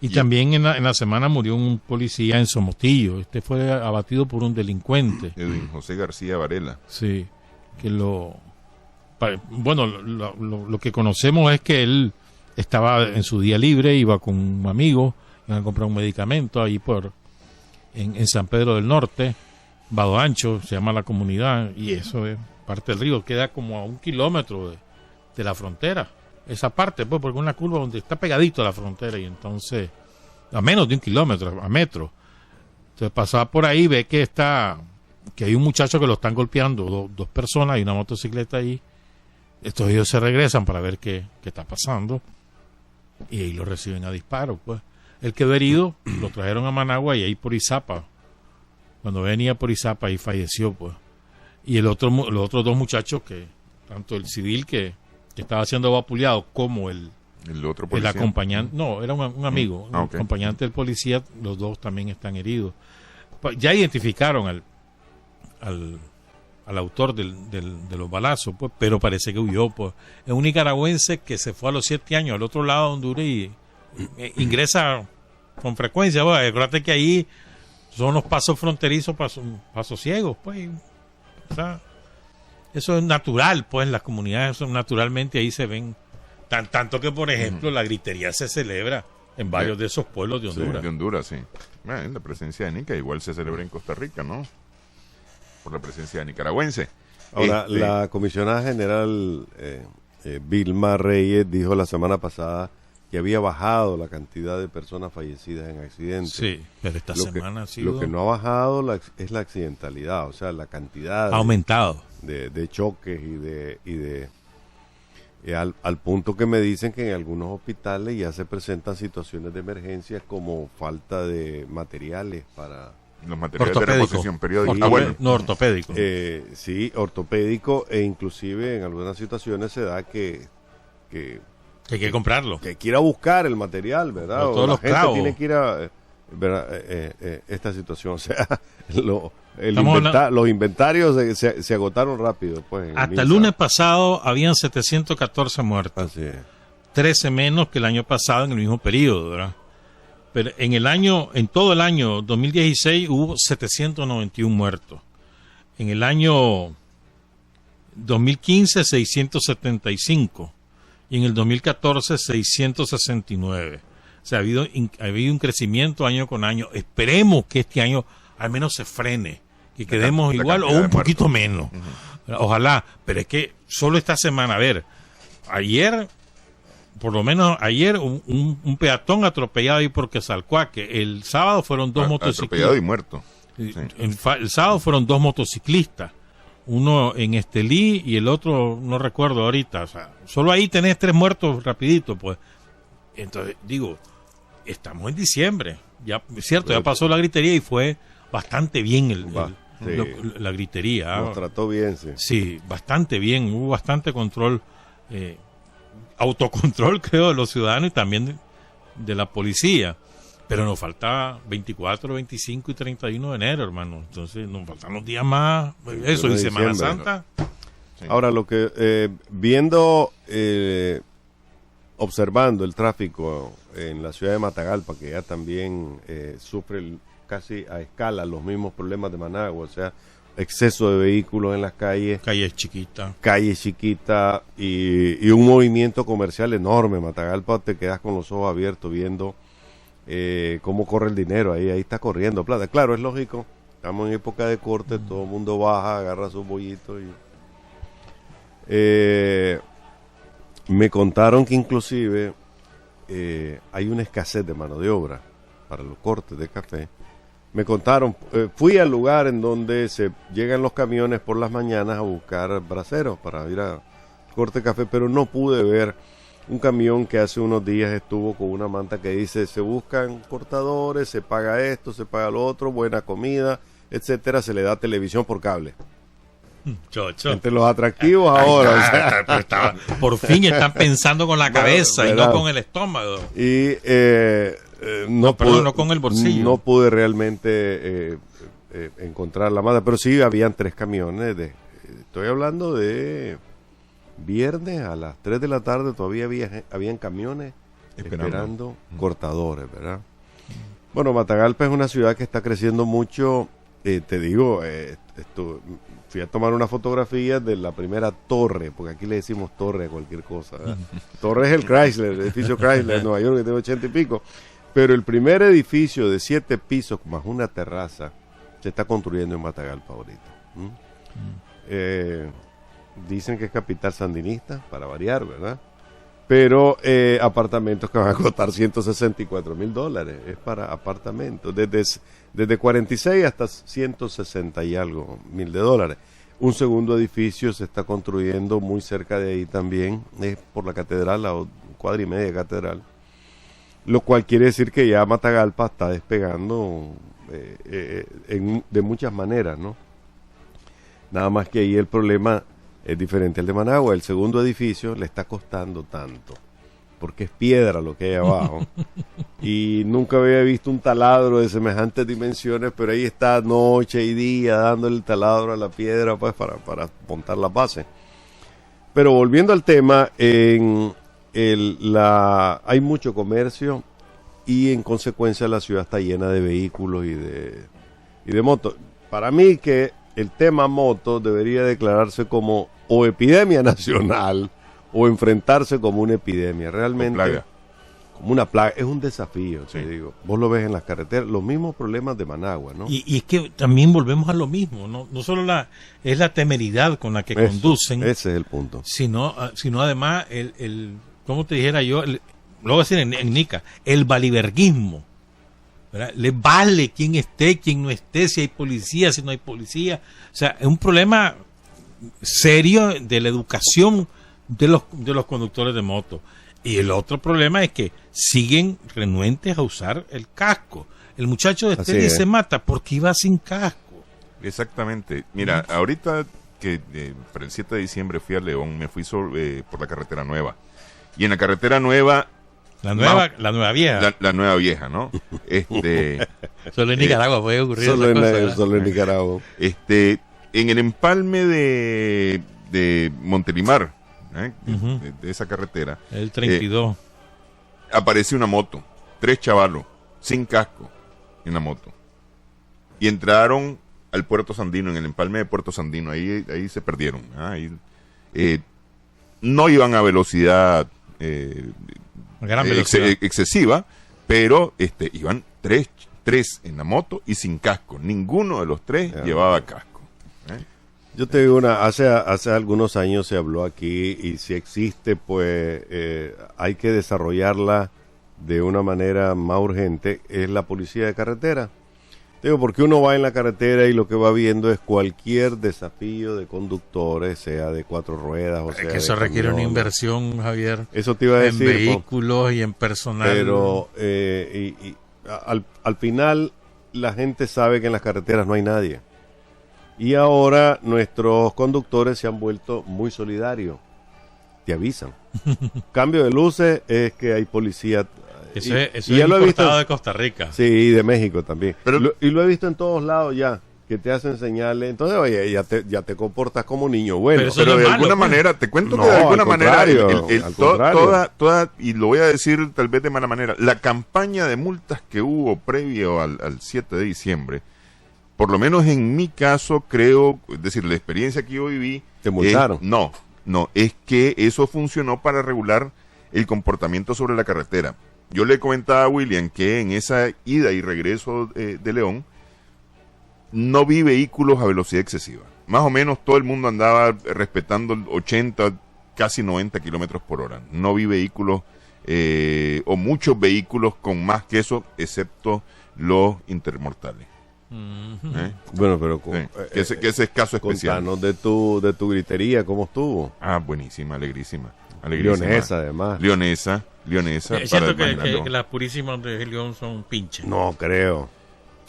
Y también en la semana murió un policía en Somotillo. Este fue abatido por un delincuente. Edwin José García Varela. Sí, que lo que conocemos es que él estaba en su día libre, iba con un amigo, iban a comprar un medicamento ahí en San Pedro del Norte, Vado Ancho se llama la comunidad, y eso es parte del río, queda como a 1 kilómetro de la frontera, esa parte, pues, porque es una curva donde está pegadito a la frontera, y entonces a menos de 1 kilómetro, a metro. Entonces pasaba por ahí, ve que hay un muchacho que lo están golpeando, 2 personas y una motocicleta ahí. Estos ellos se regresan para ver qué está pasando, y ahí lo reciben a disparo, pues. Él quedó herido, lo trajeron a Managua, y ahí por Izapa, cuando venía por Izapa, ahí falleció, pues. Y los otros 2 muchachos, que tanto el civil que estaba siendo vapuleado como el otro policía, el acompañante, no, era un amigo, un acompañante del policía, los 2 también están heridos. Ya identificaron al autor de los balazos, pues, pero parece que huyó, pues. Es un nicaragüense que se fue a los 7 años al otro lado de Honduras y ingresa con frecuencia, pues. Acuérdate que ahí son los pasos fronterizos, pasos ciegos, pues. O sea, eso es natural, pues. Las comunidades naturalmente ahí se ven, tanto que, por ejemplo, la gritería se celebra en varios de esos pueblos de Honduras. Sí, de Honduras, sí. La presencia de Nica igual se celebra en Costa Rica, ¿no? Por la presencia de nicaragüense. Ahora, la comisionada general Vilma Reyes dijo la semana pasada que había bajado la cantidad de personas fallecidas en accidentes. Sí, pero esta semana ha sido... Lo que no ha bajado es la accidentalidad, o sea, la cantidad... Ha aumentado. De choques al punto que me dicen que en algunos hospitales ya se presentan situaciones de emergencia como falta de materiales para... Los materiales de reposición periódica. No, ortopédico. Sí, ortopédico, e inclusive en algunas situaciones se da que hay que comprarlo. Que quiera buscar el material, ¿verdad? Pero todos la los gente clavos. tiene que ir a esta situación. O sea, los inventarios se agotaron rápido. Pues, hasta el lunes pasado habían 714 muertos. Así es. 13 menos que el año pasado en el mismo periodo, ¿verdad? Pero en todo el año 2016 hubo 791 muertos. En el año 2015 675 y en el 2014 669. O sea, ha habido un crecimiento año con año. Esperemos que este año al menos se frene, que quedemos igual o un poquito menos. Ojalá, pero es que solo esta semana, a ver, por lo menos ayer, un peatón atropellado ahí por Quetzalcoatl. El sábado fueron 2 motociclistas. Atropellado y muerto. Sí. El sábado fueron 2 motociclistas. Uno en Estelí y el otro no recuerdo ahorita. O sea, solo ahí tenés 3 muertos rapidito, pues. Entonces, digo, estamos en diciembre. Ya, es cierto, ya pasó la gritería y fue bastante bien la gritería. Nos trató bien, sí. Sí, bastante bien. Hubo bastante control, autocontrol, creo, de los ciudadanos y también de la policía. Pero nos falta 24, 25 y 31 de enero, hermano. Entonces nos faltan los días más. Eso, y Semana Santa. Sí. Ahora, lo que observando el tráfico en la ciudad de Matagalpa, que ya también sufre casi a escala los mismos problemas de Managua, o sea, exceso de vehículos en las calles, Calles chiquitas. y un movimiento comercial enorme. Matagalpa, te quedas con los ojos abiertos viendo cómo corre el dinero, ahí está corriendo plata. Claro, es lógico, estamos en época de corte, todo el mundo baja, agarra sus bollitos y... me contaron que inclusive hay una escasez de mano de obra para los cortes de café. Me contaron, fui al lugar en donde se llegan los camiones por las mañanas a buscar braseros para ir a corte de café, pero no pude ver un camión que hace unos días estuvo con una manta que dice: se buscan cortadores, se paga esto, se paga lo otro, buena comida, etcétera, se le da televisión por cable. Chocho. Entre los atractivos ahora, o sea, Por fin están pensando con la cabeza y no con el estómago. y no con el bolsillo. No pude realmente encontrar la mata, pero sí habían 3 camiones. Estoy hablando de viernes a las 3 de la tarde, todavía habían camiones esperando cortadores, ¿verdad? Bueno, Matagalpa es una ciudad que está creciendo mucho. Te digo, fui a tomar una fotografía de la primera torre, porque aquí le decimos torre a cualquier cosa, ¿verdad? Torre es el Chrysler, el edificio Chrysler de Nueva York, que tiene 80 y pico. Pero el primer edificio de 7 pisos más una terraza se está construyendo en Matagalpa ahorita. Dicen que es capital sandinista, para variar, ¿verdad? Pero apartamentos que van a costar $164,000, es para apartamentos, desde 46 hasta 160 y algo mil de dólares. Un segundo edificio se está construyendo muy cerca de ahí también, es por la catedral, la cuadra y media catedral, lo cual quiere decir que ya Matagalpa está despegando de muchas maneras, ¿no? Nada más que ahí el problema es diferente al de Managua. El segundo edificio le está costando tanto, porque es piedra lo que hay abajo. Y nunca había visto un taladro de semejantes dimensiones, pero ahí está noche y día dándole el taladro a la piedra, pues, para montar la base. Pero volviendo al tema, hay mucho comercio y en consecuencia la ciudad está llena de vehículos y de motos. Para mí que el tema moto debería declararse como o epidemia nacional o enfrentarse como una epidemia. Realmente como una plaga. Es un desafío, te digo. Vos lo ves en las carreteras, los mismos problemas de Managua, ¿no? Y es que también volvemos a lo mismo, no solo es la temeridad con la que conducen. Ese es el punto. Sino además ¿cómo te dijera yo? Lo voy a decir en Nica, el valiverguismo. ¿Verdad? Le vale quién esté, quién no esté, si hay policía, si no hay policía. O sea, es un problema serio de la educación de los conductores de moto. Y el otro problema es que siguen renuentes a usar el casco. El muchacho de Estelí se mata porque iba sin casco. Exactamente. Mira, ahorita que para el 7 de diciembre fui a León, me fui por la carretera nueva. Y en la carretera nueva... La nueva vieja. La nueva vieja, ¿no? Solo en Nicaragua puede ocurrir solo en Nicaragua. En el empalme de Montelimar, de esa carretera, el 32, aparece una moto, 3 chavalos sin casco en la moto, y entraron al Puerto Sandino, en el empalme de Puerto Sandino. Ahí se perdieron. No iban a velocidad excesiva, pero iban tres en la moto y sin casco. Ninguno de los 3 llevaba casco. Yo te digo hace algunos años se habló aquí, y si existe, pues hay que desarrollarla de una manera más urgente, es la policía de carretera. Te digo, porque uno va en la carretera y lo que va viendo es cualquier desafío de conductores, sea de 4 ruedas o sea que eso requiere una inversión, Javier. Eso te iba a decir. En vehículos y en personal. Pero al final la gente sabe que en las carreteras no hay nadie. Y ahora nuestros conductores se han vuelto muy solidarios. Te avisan. Cambio de luces es que hay policía. Eso es importado de Costa Rica. Sí, y de México también. Y lo he visto en todos lados ya. que te hacen señales. Entonces, oye, ya te comportas como niño bueno. Pero eso Pero no de es alguna malo, pues. manera, te cuento No, que de alguna al manera, contrario, al contrario. toda, y lo voy a decir tal vez de mala manera, la campaña de multas que hubo previo al 7 de diciembre, por lo menos en mi caso, creo, es decir, la experiencia que yo viví... ¿Te multaron? No, es que eso funcionó para regular el comportamiento sobre la carretera. Yo le comentaba a William que en esa ida y regreso de León, no vi vehículos a velocidad excesiva. Más o menos todo el mundo andaba respetando 80, casi 90 kilómetros por hora. No vi vehículos o muchos vehículos con más que eso, excepto los intermortales. Bueno, pero Sí, que ese es caso especial. contanos de tu gritería, ¿cómo estuvo? Ah, buenísima, alegrísima. Leonesa, además. Leonesa. Es cierto que las purísimas de León son pinches. No creo.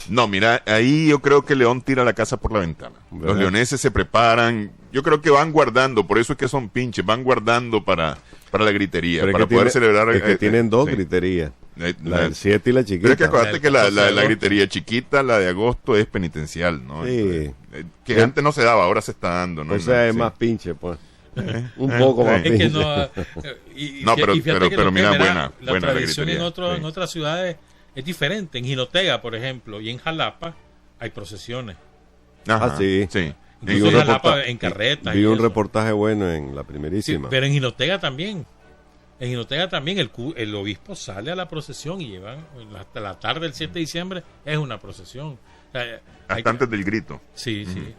No, mira, ahí yo creo que León tira la casa por la ventana. ¿Verdad? Los leoneses se preparan, yo creo que van guardando, por eso es que son pinches, van guardando para la gritería, Pero es para que poder tiene- celebrar. Es que tienen dos sí. griterías. La La- del 7 y la Pero chiquita. es que acuérdate que la 14 de agosto. gritería chiquita, la de agosto, es penitencial, ¿no? Sí. Entonces, que antes no se daba, ahora se está dando, ¿no? O sea, es Sí. más pinche, pues. Un poco más sí. Es que pinche. no. No, pero- y fíjate que pero lo que mira, verá, buena la tradición gritería, en sí. otras ciudades es diferente. En Jinotega, por ejemplo, y en Jalapa hay procesiones. Ajá, sí. sí. Incluso un en Jalapa reporta- en carretas. Vi y un eso. reportaje bueno en la Sí, primerísima. pero en Jinotega también. En Jinotega también el obispo sale a la procesión y llevan hasta la tarde del 7 de diciembre es una procesión. O sea, hay Hasta que- antes del grito. Sí, sí.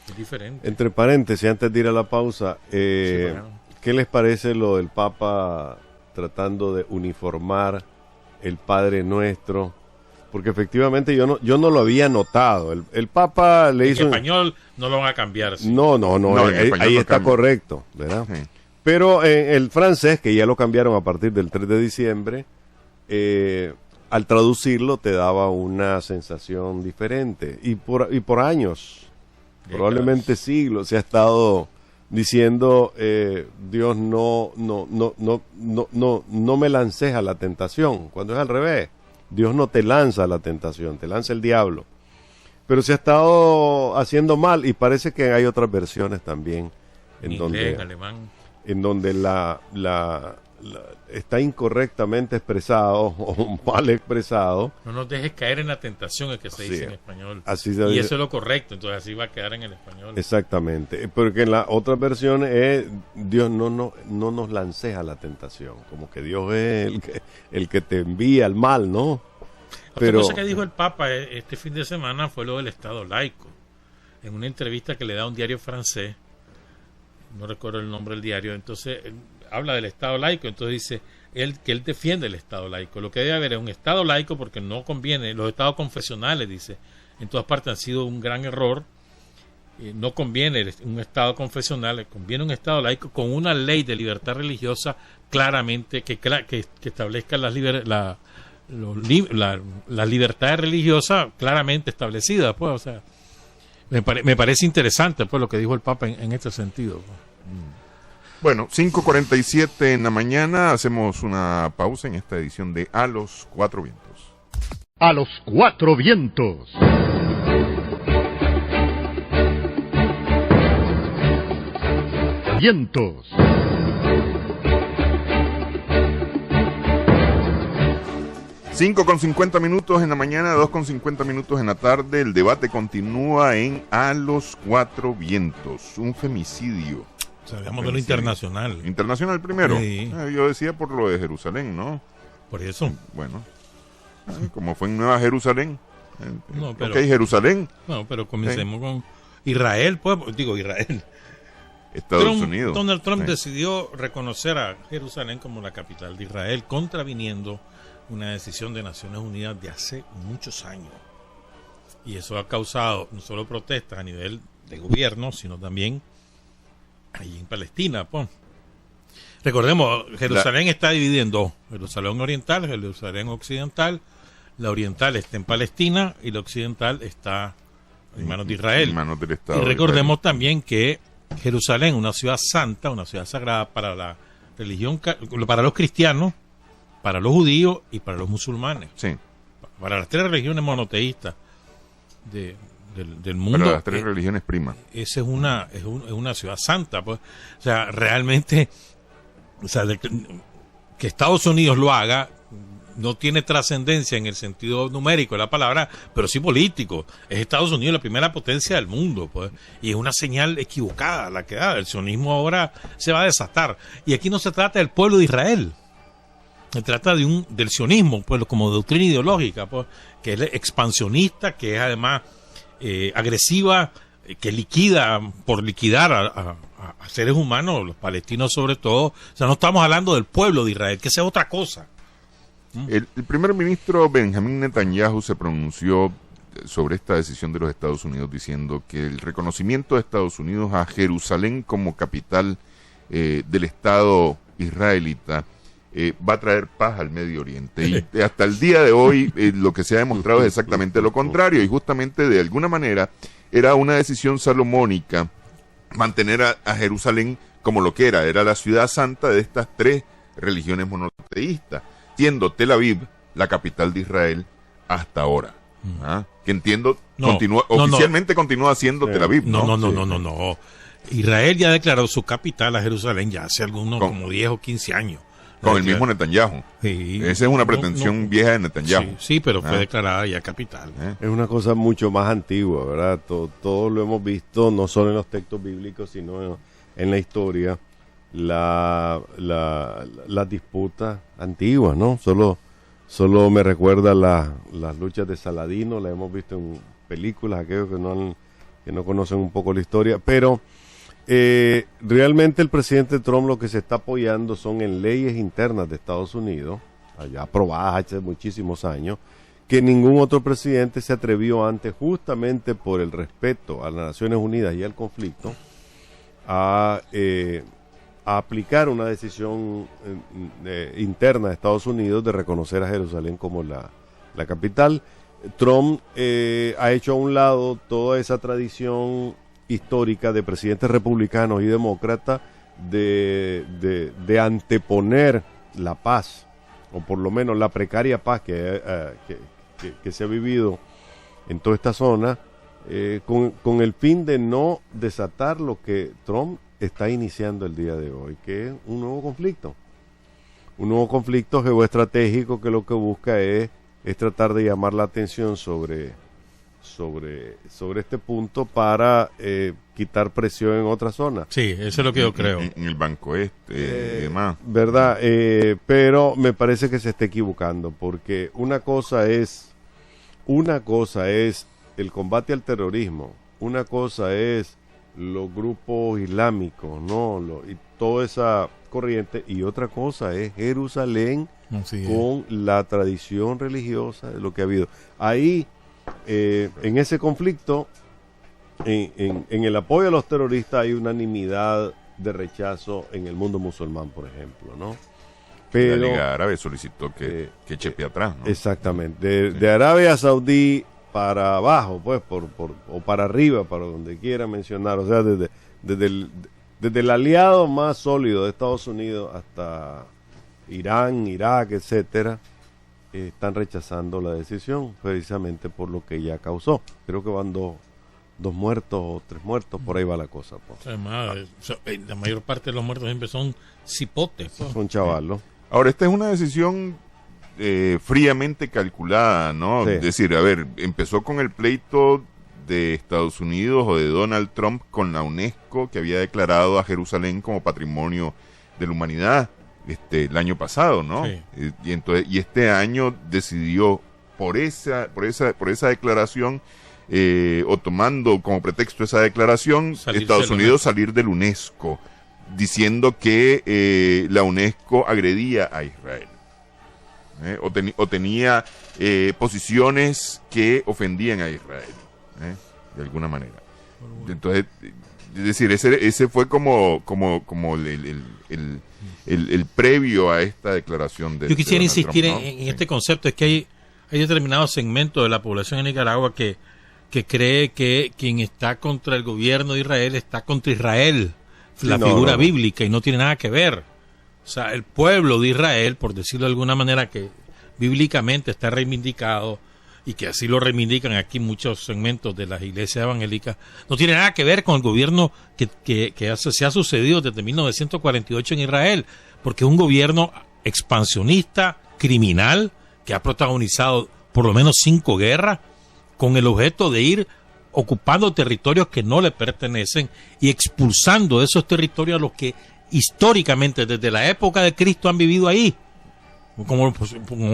Es diferente. Entre paréntesis, antes de ir a la pausa, bueno. ¿qué les parece lo del Papa tratando de uniformar el Padre Nuestro? Porque efectivamente yo no lo había notado. El Papa le En hizo... español no lo van a cambiar. Sí. No, No, en ahí, español ahí no está cambia. correcto, ¿verdad? Sí. Pero el francés, que ya lo cambiaron a partir del 3 de diciembre, al traducirlo te daba una sensación diferente. Y por años, probablemente siglos, se ha estado diciendo, Dios no me lances a la tentación, cuando es al revés. Dios no te lanza a la tentación, te lanza el diablo. Pero se ha estado haciendo mal y parece que hay otras versiones también en Inglés, donde alemán. está incorrectamente expresado o mal expresado. No nos dejes caer en la tentación, es que se Sí, dice en español. así se Y dice. eso es lo correcto, entonces así va a quedar en el español. Exactamente, porque en la otra versión es Dios no nos lances a la tentación, como que Dios es el que te envía al mal, ¿no? Otra cosa que dijo el Papa este fin de semana fue lo del Estado laico. En una entrevista que le da a un diario francés, no recuerdo el nombre del diario, entonces habla del Estado laico, entonces dice que él defiende el Estado laico. Lo que debe haber es un Estado laico porque no conviene, los estados confesionales, dice, en todas partes han sido un gran error. No conviene un Estado confesional, conviene un Estado laico con una ley de libertad religiosa claramente que establezca las libertades religiosas claramente establecidas, pues, o sea, me parece interesante, pues, lo que dijo el Papa en este sentido. Pues. Bueno, 5:47 en la mañana, hacemos una pausa en esta edición de A los Cuatro Vientos. A los cuatro vientos. Vientos. Cinco con 50 minutos en la mañana, 2:50 en la tarde. El debate continúa en A los Cuatro Vientos. Un femicidio. Sabemos de lo internacional. Internacional primero. Sí. Yo decía por lo de Jerusalén, ¿no? Por eso. Bueno, como fue en Nueva Jerusalén. No, pero- Ok, Jerusalén, No, pero comencemos con Israel, pues, digo Israel. Estados Unidos. Donald Trump Sí. decidió reconocer a Jerusalén como la capital de Israel, contraviniendo una decisión de Naciones Unidas de hace muchos años. Y eso ha causado no solo protestas a nivel de gobierno, sino también ahí en Palestina. Pues. Recordemos, Jerusalén está dividida en dos: Jerusalén oriental, Jerusalén occidental. La oriental está en Palestina y la occidental está en manos de Israel. En manos del Estado Y de recordemos Israel. también que Jerusalén, una ciudad santa, una ciudad sagrada para la religión, para los cristianos, para los judíos y para los musulmanes, Sí. para las tres religiones monoteístas de del mundo. Pero las tres religiones primas. Esa es una ciudad santa, pues. O sea, realmente, o sea, que Estados Unidos lo haga no tiene trascendencia en el sentido numérico de la palabra, pero sí político. Es Estados Unidos la primera potencia del mundo, pues, y es una señal equivocada la que da. El sionismo ahora se va a desatar. Y aquí no se trata del pueblo de Israel. Se trata del sionismo, pues, como doctrina ideológica, pues, que es expansionista, que es además agresiva, que liquida por liquidar a seres humanos, los palestinos sobre todo. O sea, no estamos hablando del pueblo de Israel, que esa es otra cosa. El primer ministro Benjamín Netanyahu se pronunció sobre esta decisión de los Estados Unidos diciendo que el reconocimiento de Estados Unidos a Jerusalén como capital del Estado israelita va a traer paz al Medio Oriente. Y hasta el día de hoy lo que se ha demostrado es exactamente lo contrario, y justamente de alguna manera era una decisión salomónica mantener a Jerusalén como lo que era la ciudad santa de estas tres religiones monoteístas, siendo Tel Aviv la capital de Israel hasta ahora. Que entiendo, oficialmente continúa siendo Tel Aviv. No. Israel ya declaró su capital a Jerusalén ya hace como 10 o 15 años. Con el mismo Netanyahu. Sí, esa es una pretensión vieja de Netanyahu. Sí, pero fue declarada ya capital. Es una cosa mucho más antigua, ¿verdad? Todo lo hemos visto, no solo en los textos bíblicos, sino en la historia. Las disputas antiguas, ¿no? Solo me recuerda las luchas de Saladino, las hemos visto en películas, aquellos que no conocen un poco la historia, pero realmente el presidente Trump lo que se está apoyando son en leyes internas de Estados Unidos, allá aprobadas hace muchísimos años, que ningún otro presidente se atrevió antes, justamente por el respeto a las Naciones Unidas y al conflicto, a aplicar una decisión interna de Estados Unidos de reconocer a Jerusalén como la capital. Trump ha hecho a un lado toda esa tradición histórica de presidentes republicanos y demócratas de anteponer la paz, o por lo menos la precaria paz que se ha vivido en toda esta zona, con el fin de no desatar lo que Trump está iniciando el día de hoy, que es un nuevo conflicto geoestratégico que lo que busca es tratar de llamar la atención sobre este punto para quitar presión en otra zona. Sí, eso es lo que yo creo. En el Banco Este y demás. ¿Verdad? Pero me parece que se está equivocando, porque una cosa es el combate al terrorismo, una cosa es los grupos islámicos, ¿no? Y toda esa corriente, y otra cosa es Jerusalén con la tradición religiosa de lo que ha habido. Ahí, en ese conflicto, en el apoyo a los terroristas hay unanimidad de rechazo en el mundo musulmán, por ejemplo, ¿no? Pero la Liga Árabe solicitó que chepe atrás, ¿no? Exactamente. De Arabia Saudí para abajo, pues, o para arriba, para donde quiera mencionar, o sea, desde el aliado más sólido de Estados Unidos hasta Irán, Irak, etcétera, están rechazando la decisión, precisamente por lo que ya causó. Creo que van dos muertos o 3 muertos, por ahí va la cosa, pues. Además, la mayor parte de los muertos siempre son cipotes, pues. Son chavalos. Ahora, esta es una decisión fríamente calculada, ¿no? Sí. Es decir, a ver, empezó con el pleito de Estados Unidos o de Donald Trump con la UNESCO, que había declarado a Jerusalén como patrimonio de la humanidad el año pasado, ¿no? Sí. Y este año decidió por esa declaración, o tomando como pretexto esa declaración, Estados Unidos salir del UNESCO, diciendo que la UNESCO agredía a Israel. O tenía posiciones que ofendían a Israel, de alguna manera. Entonces, es decir, ese fue como el previo a esta declaración de... Yo quisiera de Donald insistir Trump, ¿no? en este concepto, es que hay determinados segmentos de la población en Nicaragua que cree que quien está contra el gobierno de Israel está contra Israel, la figura bíblica, y no tiene nada que ver. O sea, el pueblo de Israel, por decirlo de alguna manera, que bíblicamente está reivindicado, y que así lo reivindican aquí muchos segmentos de las iglesias evangélicas, no tiene nada que ver con el gobierno que se ha sucedido desde 1948 en Israel, porque es un gobierno expansionista, criminal, que ha protagonizado por lo menos 5 guerras, con el objeto de ir ocupando territorios que no le pertenecen y expulsando de esos territorios a los que históricamente desde la época de Cristo han vivido ahí, como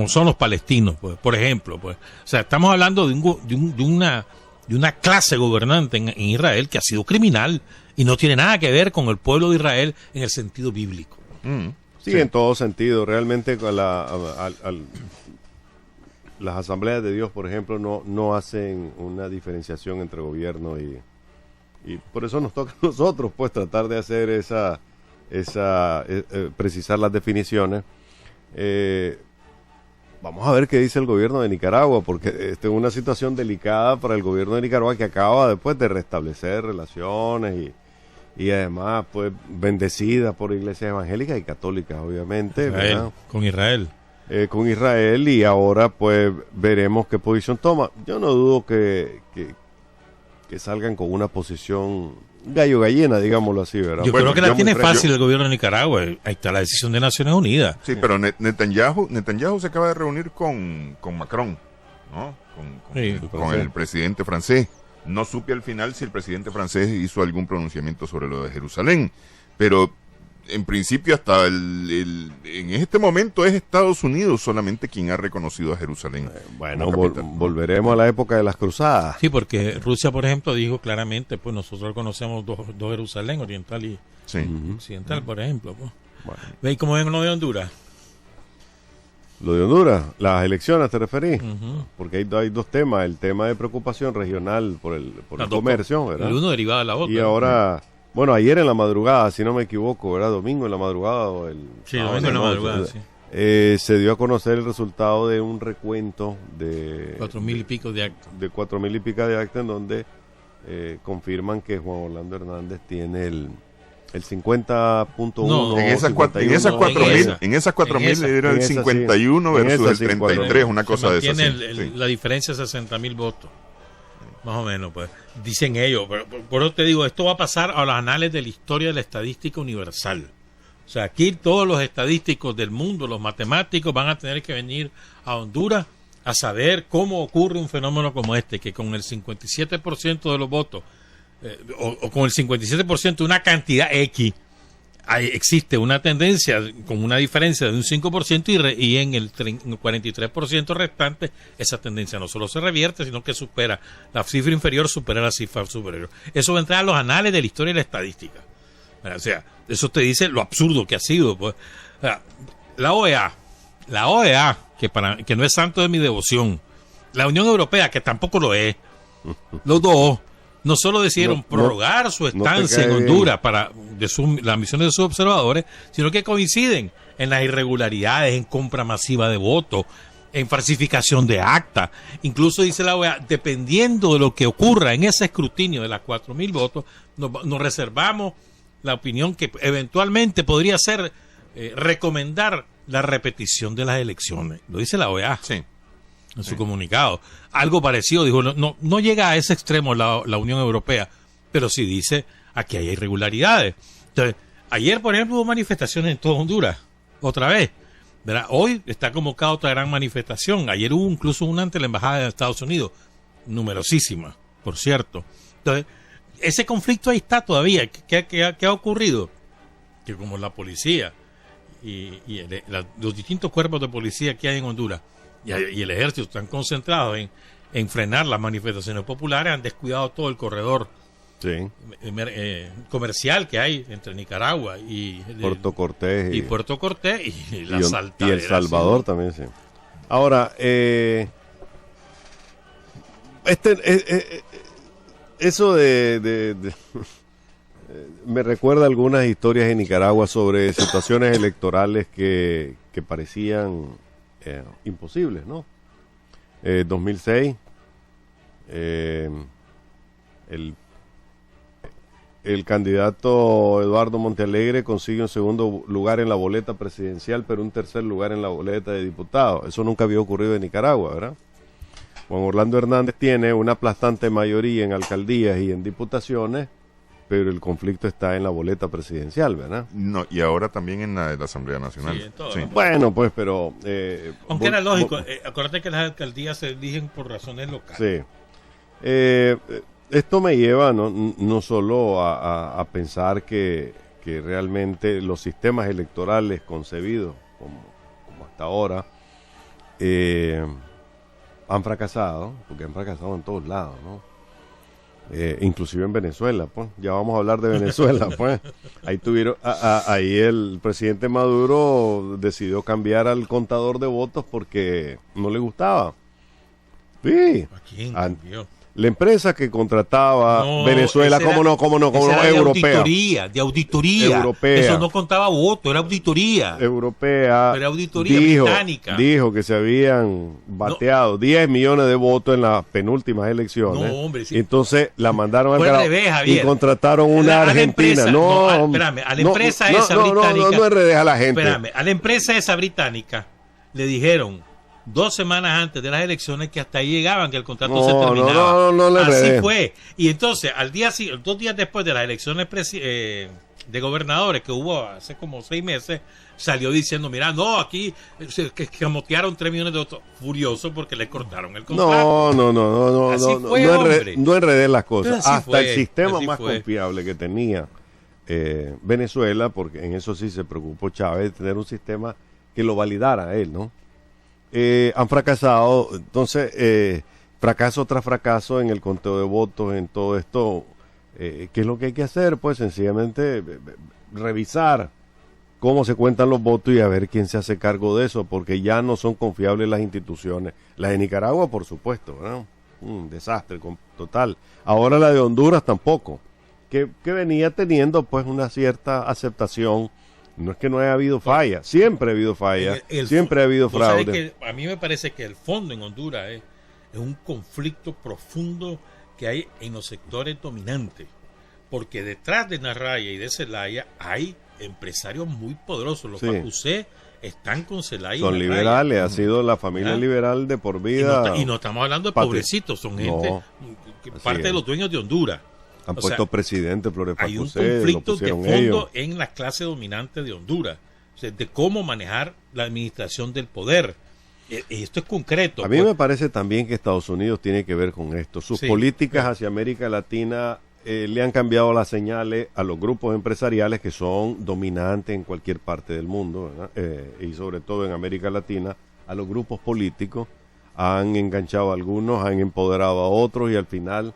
son los palestinos, pues, por ejemplo, pues. O sea, estamos hablando de una clase gobernante en Israel que ha sido criminal y no tiene nada que ver con el pueblo de Israel en el sentido bíblico. Sí, en todo sentido. Realmente las asambleas de Dios, por ejemplo, no hacen una diferenciación entre gobierno y por eso nos toca a nosotros, pues, tratar de hacer precisar las definiciones. Vamos a ver qué dice el gobierno de Nicaragua, porque esta es una situación delicada para el gobierno de Nicaragua, que acaba después de restablecer relaciones y además pues bendecida por iglesias evangélicas y católicas, obviamente, con Israel. Con Israel, y ahora pues veremos qué posición toma. Yo no dudo que salgan con una posición gallo-gallina, digámoslo así, ¿verdad? Yo creo que la tiene fácil el gobierno de Nicaragua. Ahí está la decisión de Naciones Unidas. Sí, pero Netanyahu se acaba de reunir con Macron, ¿no? Con el presidente francés. No supe al final si el presidente francés hizo algún pronunciamiento sobre lo de Jerusalén, pero en principio hasta en este momento es Estados Unidos solamente quien ha reconocido a Jerusalén. Bueno, volveremos a la época de las cruzadas. Sí, porque Rusia, por ejemplo, dijo claramente, pues nosotros conocemos dos Jerusalén, oriental y occidental, por ejemplo. Pues. Bueno. ¿Veis cómo ven lo de Honduras? Lo de Honduras, las elecciones, ¿te referís? Porque hay dos temas, el tema de preocupación regional por el comercio, ¿verdad? El uno derivado de la otra. Y ahora... Bueno, ayer en la madrugada, si no me equivoco, ¿verdad? Domingo en la madrugada Sí, domingo en la madrugada, sí. Se dio a conocer el resultado de un recuento de 4,000 y pico de actas. De 4,000 y pico de actas, en donde confirman que Juan Orlando Hernández tiene el 50.1. No, en esas 4,000 era el 51 versus el 33, una cosa de esas. Tiene la diferencia de 60,000 votos. Más o menos, pues, dicen ellos. Pero, por eso te digo, esto va a pasar a los anales de la historia de la estadística universal. O sea, aquí todos los estadísticos del mundo, los matemáticos, van a tener que venir a Honduras a saber cómo ocurre un fenómeno como este, que con el 57% de los votos, o con el 57% de una cantidad X, existe una tendencia con una diferencia de un 5% y en el 43% restante esa tendencia no solo se revierte, sino que supera la cifra inferior, supera la cifra superior. Eso va a entrar a los anales de la historia y la estadística. O sea, eso te dice lo absurdo que ha sido. Pues. O sea, la OEA, que no es santo de mi devoción, la Unión Europea, que tampoco lo es, los dos no solo decidieron prorrogar su estancia en Honduras para las misiones de sus observadores, sino que coinciden en las irregularidades, en compra masiva de votos, en falsificación de actas. Incluso dice la OEA, dependiendo de lo que ocurra en ese escrutinio de las 4,000 votos, nos reservamos la opinión que eventualmente podría ser recomendar la repetición de las elecciones. Lo dice la OEA. Sí. En su comunicado. Algo parecido, dijo, no llega a ese extremo la Unión Europea, pero sí dice, aquí hay irregularidades. Entonces, ayer, por ejemplo, hubo manifestaciones en toda Honduras, otra vez, ¿verdad? Hoy está convocada otra gran manifestación. Ayer hubo incluso una ante la Embajada de Estados Unidos, numerosísima, por cierto. Entonces, ese conflicto ahí está todavía. ¿Qué ha ocurrido? Que como la policía y los distintos cuerpos de policía que hay en Honduras, y el ejército están concentrados en frenar las manifestaciones populares, han descuidado todo el corredor comercial que hay entre Nicaragua y Puerto Cortés y la Saltadera, y El Salvador, ¿sí? También, sí. Ahora, eso me recuerda algunas historias en Nicaragua sobre situaciones electorales que parecían imposibles, ¿no? 2006, el candidato Eduardo Montealegre consigue un segundo lugar en la boleta presidencial, pero un tercer lugar en la boleta de diputados. Eso nunca había ocurrido en Nicaragua, ¿verdad? Juan Orlando Hernández tiene una aplastante mayoría en alcaldías y en diputaciones, pero el conflicto está en la boleta presidencial, ¿verdad? No, y ahora también en la Asamblea Nacional. Sí, en todo, Sí. ¿no? Bueno, pues, pero... Aunque era lógico, acuérdate que las alcaldías se eligen por razones locales. Sí. Esto me lleva no solo a pensar que realmente los sistemas electorales concebidos como hasta ahora han fracasado, porque han fracasado en todos lados, ¿no? Inclusive en Venezuela, pues. Ya vamos a hablar de Venezuela, pues. Ahí el presidente Maduro decidió cambiar al contador de votos porque no le gustaba. Sí. ¿A quién cambió? La empresa que contrataba Venezuela, cómo no, europea. De auditoría. Europea. Eso no contaba voto, era auditoría. Europea. Pero auditoría británica. Dijo que se habían bateado 10 millones de votos en las penúltimas elecciones. No, hombre, sí. Entonces la mandaron al Fue al carajo revés, Javier. y contrataron una argentina. Espérame, a la empresa esa británica. No enredes a la gente. Espérame, a la empresa esa británica le dijeron 2 semanas antes de las elecciones que hasta ahí llegaban, que el contrato se terminaba. No así fue. Y entonces, 2 días después de las elecciones de gobernadores que hubo hace como 6 meses, salió diciendo, mira, no, aquí que camotearon 3 millones de votos. Furioso porque le cortaron el contrato. No enredes las cosas. Hasta el sistema más fue. confiable que tenía Venezuela, porque en eso sí se preocupó Chávez, de tener un sistema que lo validara a él, ¿no? Han fracasado, entonces fracaso tras fracaso en el conteo de votos, en todo esto. ¿Qué es lo que hay que hacer? Pues sencillamente revisar cómo se cuentan los votos y a ver quién se hace cargo de eso, porque ya no son confiables las instituciones. La de Nicaragua, por supuesto, ¿no? Un desastre total. Ahora la de Honduras tampoco, que venía teniendo pues una cierta aceptación. No es que no haya habido falla, siempre ha habido falla, siempre ha habido fraude. A mí me parece que el fondo en Honduras es un conflicto profundo que hay en los sectores dominantes, porque detrás de Narraya y de Zelaya hay empresarios muy poderosos. Los Pacusé están con Zelaya. Son liberales, ha sido la familia liberal de por vida. Y no estamos hablando de pobrecitos, son gente, parte de los dueños de Honduras. Han puesto presidente Flores Pacusé. Hay un conflicto de fondo en la clase dominante de Honduras, o sea, de cómo manejar la administración del poder. Y esto es concreto. A mí me parece también que Estados Unidos tiene que ver con esto. Sus políticas hacia América Latina le han cambiado las señales a los grupos empresariales que son dominantes en cualquier parte del mundo, ¿verdad? Y sobre todo en América Latina, a los grupos políticos. Han enganchado a algunos, han empoderado a otros y al final...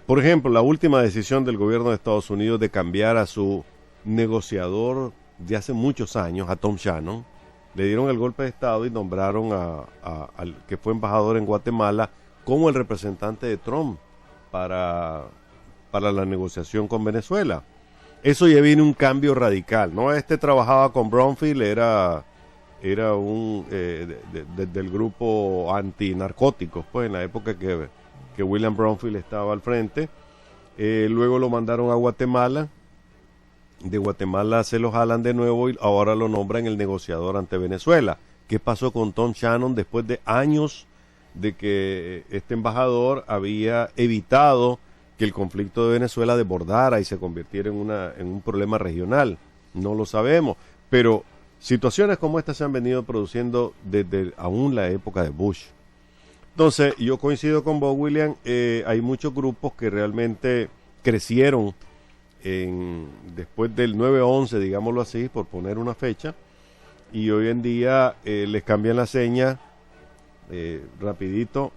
por ejemplo, la última decisión del gobierno de Estados Unidos de cambiar a su negociador de hace muchos años, a Tom Shannon, le dieron el golpe de Estado y nombraron al que fue embajador en Guatemala como el representante de Trump para la negociación con Venezuela. Eso ya viene un cambio radical, ¿no? Este trabajaba con Bromfield, era un del grupo antinarcóticos, pues en la época que William Bromfield estaba al frente. Luego lo mandaron a Guatemala. De Guatemala se lo jalan de nuevo y ahora lo nombran el negociador ante Venezuela. ¿Qué pasó con Tom Shannon después de años de que este embajador había evitado que el conflicto de Venezuela desbordara y se convirtiera en un problema regional? No lo sabemos, pero situaciones como esta se han venido produciendo desde aún la época de Bush. Entonces, yo coincido con vos, William, hay muchos grupos que realmente crecieron después del 9/11, digámoslo así, por poner una fecha, y hoy en día les cambian la seña rapidito.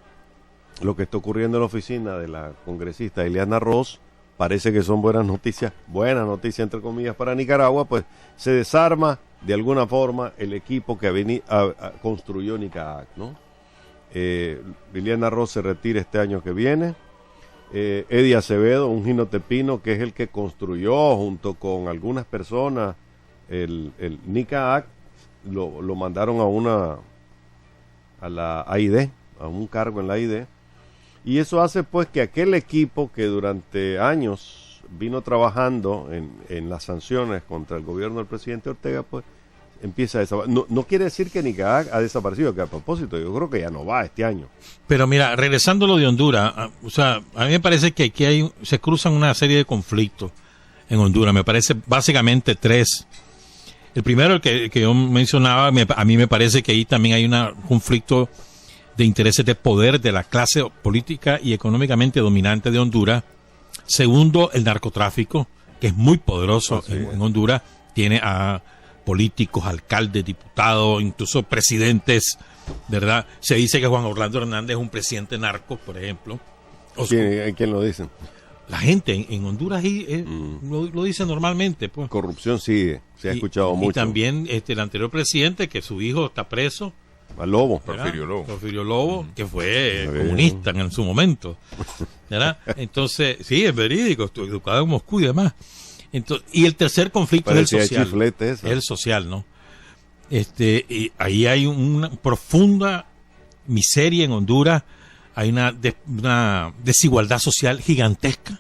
Lo que está ocurriendo en la oficina de la congresista Ileana Ross parece que son buenas noticias entre comillas para Nicaragua, pues se desarma de alguna forma el equipo que construyó Nicaragua, ¿no? Ileana Ross se retira este año que viene. Eddie Acevedo, un jinotepino que es el que construyó junto con algunas personas el NICAAC, lo mandaron a la AID, a un cargo en la AID, y eso hace pues que aquel equipo que durante años vino trabajando en las sanciones contra el gobierno del presidente Ortega, pues empieza a desaparecer. No quiere decir que Nicaragua ha desaparecido, que a propósito, yo creo que ya no va este año. Pero mira, regresando a lo de Honduras, o sea, a mí me parece que aquí se cruzan una serie de conflictos en Honduras. Me parece básicamente tres. El primero, el que yo mencionaba, a mí me parece que ahí también hay un conflicto de intereses de poder de la clase política y económicamente dominante de Honduras. Segundo, el narcotráfico, que es muy poderoso en Honduras. Tiene a políticos, alcaldes, diputados, incluso presidentes, ¿verdad? Se dice que Juan Orlando Hernández es un presidente narco, por ejemplo. ¿Quién lo dice? La gente en Honduras lo dice normalmente. Pues. Corrupción sí, se ha escuchado mucho. Y también el anterior presidente, que su hijo está preso. Al Lobo. Porfirio Lobo, que fue comunista en su momento. ¿Verdad? Entonces, sí, es verídico, estoy educado en Moscú y demás. Entonces, y el tercer conflicto es el social. Es el social, ¿no? Y ahí hay una profunda miseria en Honduras, hay una desigualdad social gigantesca,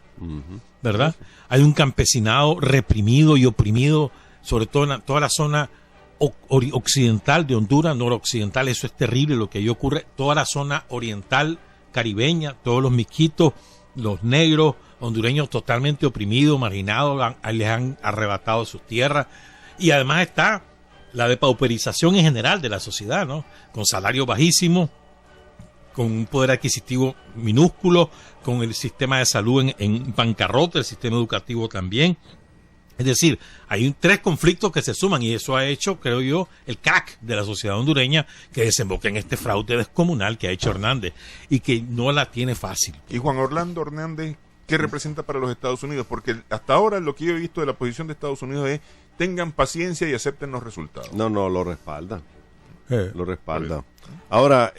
¿verdad? Hay un campesinado reprimido y oprimido, sobre todo en toda la zona occidental de Honduras, noroccidental. Eso es terrible lo que ahí ocurre. Toda la zona oriental caribeña, todos los miquitos, los negros hondureños totalmente oprimidos, marginados, les han arrebatado sus tierras. Y además está la depauperización en general de la sociedad, ¿no? Con salarios bajísimos, con un poder adquisitivo minúsculo, con el sistema de salud en bancarrota, el sistema educativo también. Es decir, hay tres conflictos que se suman y eso ha hecho, creo yo, el crack de la sociedad hondureña que desemboca en este fraude descomunal que ha hecho Hernández y que no la tiene fácil. ¿Y Juan Orlando Hernández qué representa para los Estados Unidos? Porque hasta ahora lo que yo he visto de la posición de Estados Unidos es tengan paciencia y acepten los resultados. No, lo respalda. Lo respalda. Ahora,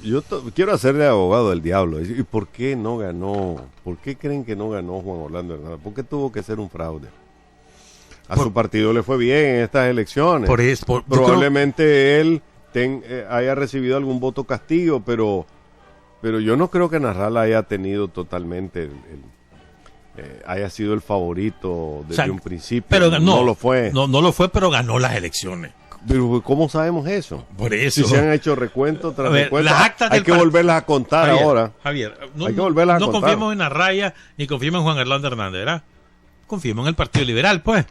yo quiero hacerle abogado del diablo. ¿Y por qué no ganó? ¿Por qué creen que no ganó Juan Orlando Hernández? ¿Por qué tuvo que ser un fraude? A su partido le fue bien en estas elecciones. Probablemente él haya recibido algún voto castigo, pero yo no creo que Nasrallah haya tenido totalmente haya sido el favorito desde un principio. Pero no lo fue. No lo fue, pero ganó las elecciones. Pero ¿cómo sabemos eso? Por eso. Si se han hecho recuento tras recuento, hay que volverlas a contar ahora. Javier, hay que volverlas a contar. No confiemos en Nasrallah ni confiemos en Juan Orlando Hernández, ¿verdad? Confiemos en el Partido Liberal, pues.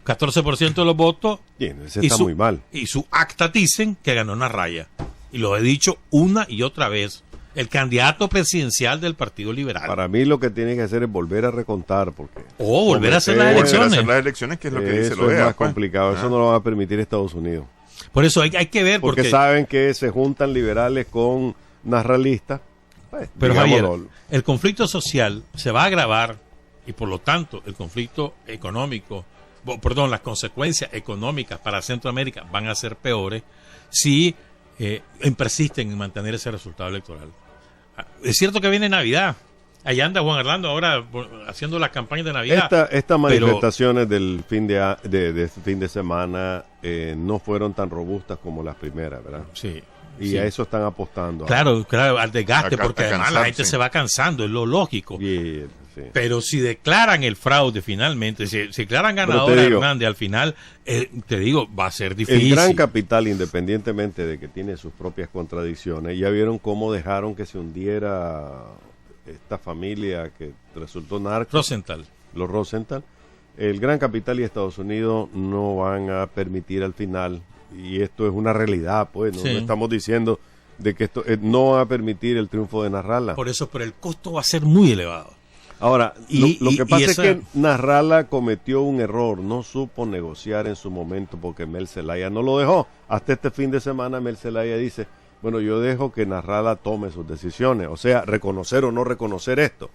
14% de los votos. Bien, ese está muy mal. Y su acta dicen que ganó Nasrallah. Y lo he dicho una y otra vez. El candidato presidencial del Partido Liberal. Para mí lo que tiene que hacer es volver a recontar. Volver a hacer las elecciones. Volver a hacer las elecciones, que es lo que dice lo es más complicado. Eso no lo va a permitir Estados Unidos. Por eso hay que ver. Porque saben que se juntan liberales con nasralistas. Pero Javier, el conflicto social se va a agravar y por lo tanto el conflicto económico, las consecuencias económicas para Centroamérica van a ser peores si persisten en mantener ese resultado electoral. Es cierto que viene Navidad. Allá anda Juan Orlando ahora haciendo las campañas de Navidad. Estas manifestaciones del fin de este fin de semana no fueron tan robustas como las primeras, ¿verdad? Sí. Y a eso están apostando. Claro, al desgaste, porque además la gente se va cansando, es lo lógico. Sí. Pero si declaran el fraude finalmente, si declaran ganador a Hernández al final, te digo, va a ser difícil. El Gran Capital, independientemente de que tiene sus propias contradicciones, ya vieron cómo dejaron que se hundiera esta familia que resultó narco. Los Rosenthal. El Gran Capital y Estados Unidos no van a permitir al final, y esto es una realidad, pues, no estamos diciendo de que esto no va a permitir el triunfo de Nasrallah. Por eso, pero el costo va a ser muy elevado. Ahora, lo que pasa es que Nasrallah cometió un error, no supo negociar en su momento porque Mel Zelaya no lo dejó. Hasta este fin de semana Mel Zelaya dice, bueno, yo dejo que Nasrallah tome sus decisiones, o sea, reconocer o no reconocer esto.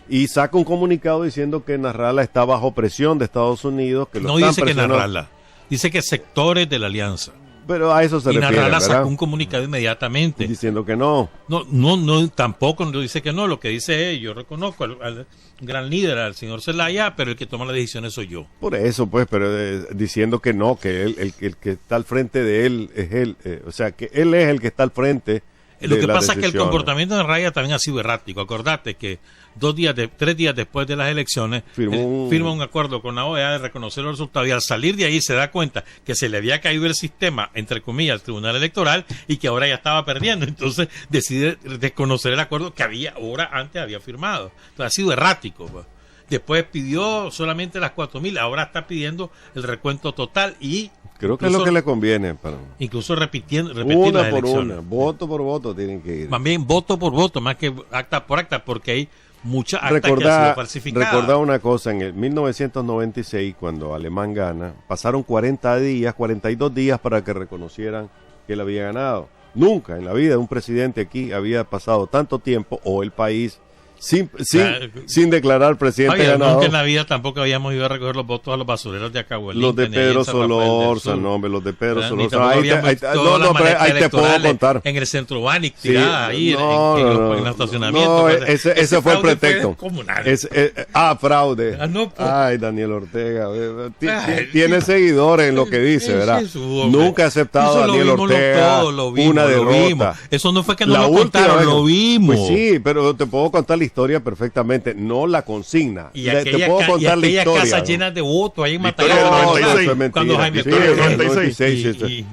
Y saca un comunicado diciendo que Nasrallah está bajo presión de Estados Unidos. Que no dice que Nasrallah, dice que sectores de la alianza. Pero a eso se refiere, ¿verdad? Nasrallah sacó un comunicado inmediatamente. Diciendo que no. No, tampoco no dice que no. Lo que dice es, yo reconozco al gran líder, al señor Zelaya, pero el que toma las decisiones soy yo. Por eso, pues, pero diciendo que no, que el que está al frente de él es él. O sea, que él es el que está al frente Lo que pasa es que el comportamiento de Raya también ha sido errático. Acordate que 3 días después de las elecciones firma un acuerdo con la OEA de reconocer los resultados, y al salir de ahí se da cuenta que se le había caído el sistema, entre comillas, al Tribunal Electoral, y que ahora ya estaba perdiendo. Entonces decide desconocer el acuerdo que hora antes había firmado. Entonces ha sido errático, pues. Después pidió solamente las 4.000, ahora está pidiendo el recuento total y... Creo que es lo que le conviene. Incluso repitiendo una las por elecciones. una, voto por voto tienen que ir. También voto por voto, más que acta por acta, porque hay muchas actas que han sido falsificadas. Recordar una cosa, en el 1996, cuando Alemán gana, pasaron 42 días para que reconocieran que él había ganado. Nunca en la vida de un presidente aquí había pasado tanto tiempo, o el país, sin declarar presidente ganador. Nunca en la vida tampoco habíamos ido a recoger los votos a los basureros de Acahuelín. Los de Pedro Solórzano, los de Pedro Solórzano. Ahí te puedo contar. En el centro Bánic, tirada ahí en el estacionamiento. No, ese fue el pretexto. Fraude. Ay, Daniel Ortega. Tiene seguidores en lo que dice, ¿verdad? Nunca ha aceptado a Daniel Ortega una derrota. Eso no fue que no lo contaron, lo vimos. Pues sí, pero te puedo contar la historia perfectamente, no la consigna. Te puedo contar la historia. Casas llenas de votos ahí en Matagalpa. Cuando Jaime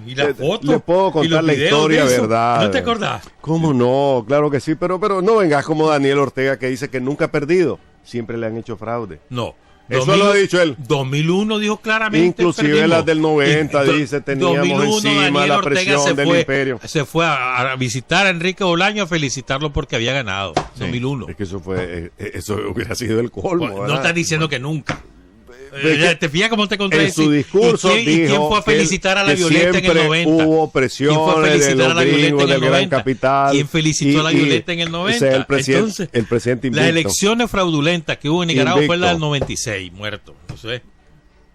y la foto. Le puedo contar la historia, ¿verdad? ¿No te acordás? ¿Cómo no? Claro que sí, pero no vengas como Daniel Ortega, que dice que nunca ha perdido. Siempre le han hecho fraude. No. Eso lo ha dicho él. 2001 dijo claramente. Inclusive las del 90 dice, teníamos encima la presión del imperio. Se fue a visitar a Enrique Bolaño a felicitarlo porque había ganado. 2001. Es que eso hubiera sido el colmo. No estás diciendo que nunca. ¿Te fijas cómo te contradice? En su discurso ¿Quién fue a felicitar a la Violeta en el 90? Hubo presiones de los gringos del gran capital. ¿Quién felicitó a la Violeta en el 90? El presidente invicto. Las elecciones fraudulentas que hubo en Nicaragua fue la del 96, muerto. Eso es.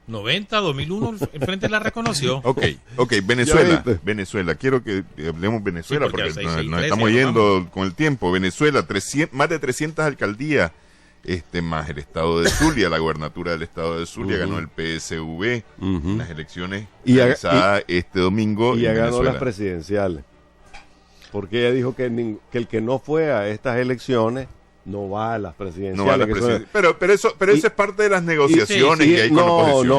90, 2001, el frente la reconoció. Ok, Venezuela. Quiero que hablemos Venezuela, sí, porque nos estamos yendo con el tiempo. Venezuela, más de 300 alcaldías. Más el estado de Zulia, la gubernatura del estado de Zulia ganó el PSV en las elecciones realizadas este domingo. Y ganó las presidenciales. Porque ella dijo que el que no fue a estas elecciones no va a las presidenciales. Pero eso es parte de las negociaciones que hay con la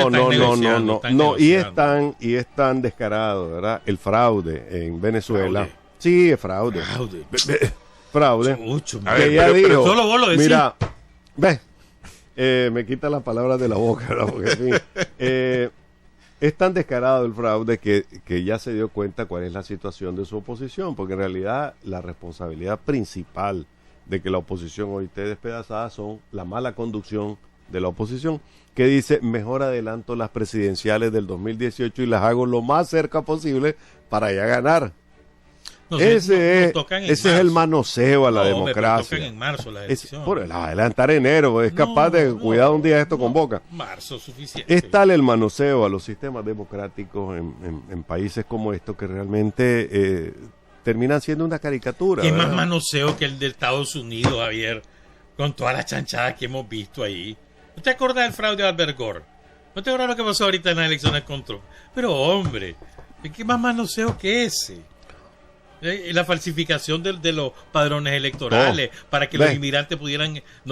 oposición. No, y es tan descarado, ¿verdad? El fraude en Venezuela. Sí, es fraude. Fraude. Que ella dijo, solo vos lo decís. Mira, me quita las palabras de la boca, ¿verdad? Porque, en fin, es tan descarado el fraude que ya se dio cuenta cuál es la situación de su oposición, porque en realidad la responsabilidad principal de que la oposición hoy esté despedazada son la mala conducción de la oposición, que dice, mejor adelanto las presidenciales del 2018 y las hago lo más cerca posible para ya ganar. Ese es el manoseo a la democracia. Tocan en marzo la elección. Por el adelantar enero, es capaz de cuidar un día esto con boca. Marzo suficiente. Es tal el manoseo a los sistemas democráticos en países como estos que realmente terminan siendo una caricatura. ¿Qué más manoseo que el de Estados Unidos, Javier? Con todas las chanchadas que hemos visto ahí. ¿No te acuerdas del fraude de Albert Gore? ¿No te acuerdas lo que pasó ahorita en las elecciones con Trump? Pero hombre, ¿qué más manoseo que ese? La falsificación de los padrones electorales para que los inmigrantes no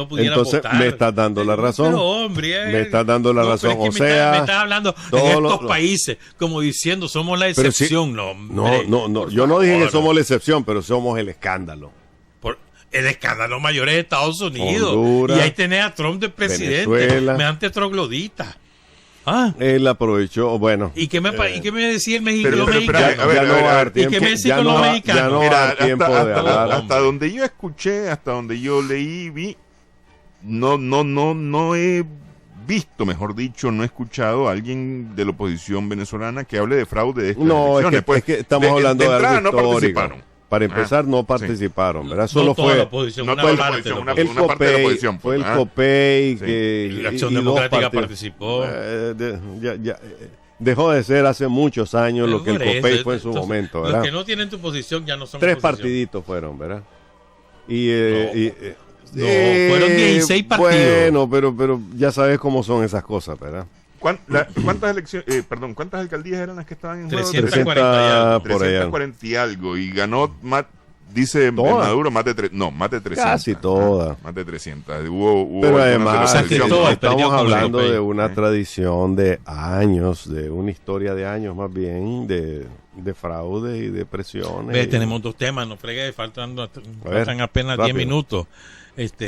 pudieran Entonces, votar. me estás dando la razón. Pero hombre, me estás dando la razón. Me estás hablando de estos países como diciendo somos la excepción. No, yo no dije que somos la excepción, pero somos el escándalo. El escándalo mayor es Estados Unidos. Honduras, y ahí tenés a Trump de presidente. Venezuela. Mediante troglodita. Él aprovechó, bueno. ¿Y qué me decía el pero, mexicano? Ya no va a dar tiempo. ¿Y qué me decía con los mexicanos? Ya no va a dar tiempo de hablar. Hasta donde yo escuché, hasta donde yo leí, vi, no he visto, mejor dicho, no he escuchado a alguien de la oposición venezolana que hable de fraude de estas elecciones. Es que estamos hablando de algo no histórico. participaron. Para empezar, no participaron, ¿verdad? Solo toda fue la oposición, el COPEI, fue el COPEI que la Acción Democrática participó. Dejó de ser hace muchos años lo que el COPEI fue en su momento, ¿verdad? Los que no tienen tu posición ya no son 3 partiditos fueron, ¿verdad? Fueron 16 partidos. Bueno, pero ya sabes cómo son esas cosas, ¿verdad? ¿Cuántas alcaldías eran las que estaban en juego? 340 por allá. 340 y algo. Y ganó dice ¿Todas? Maduro más de 300. Casi todas. Más de 300. Hubo Pero algunas además de la selección, ¿no? estamos hablando Europeo. de una tradición de años, de una historia de años más bien, de fraude y de presiones. Ve, tenemos 2 temas, no fregues, faltan apenas 10 rápido. minutos.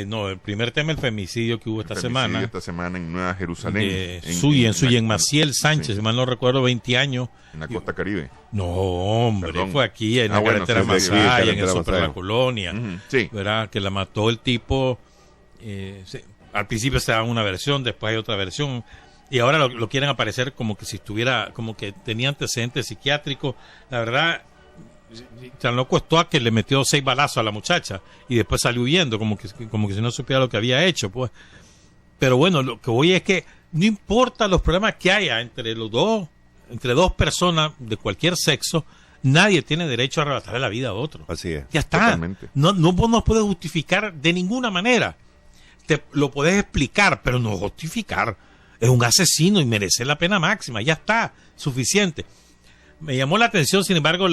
No, el primer tema, el femicidio que hubo esta Femicidio semana. esta semana en Nueva Jerusalén. En Maciel Sánchez, sí, si mal no recuerdo, 20 años. en la costa Caribe. No, hombre, Perdón. fue aquí en la Bueno, carretera sí, sí, Masaya, en carretera el Super Masaya. La Colonia, Ujú, sí. ¿verdad? Que la mató el tipo. Al principio se daba una versión, después hay otra versión. Y ahora lo quieren aparecer como que si estuviera, como que tenía antecedentes psiquiátricos. La verdad, tan loco estuvo que le metió 6 balazos a la muchacha y después salió huyendo, como que si no supiera lo que había hecho, pues. Pero bueno, lo que voy es que no importa los problemas que haya entre dos personas de cualquier sexo, nadie tiene derecho a arrebatarle la vida a otro. Así es. Ya está. Totalmente. No nos puedes justificar de ninguna manera. Te lo puedes explicar, pero no justificar. Es un asesino y merece la pena máxima. Ya está, suficiente. Me llamó la atención, sin embargo,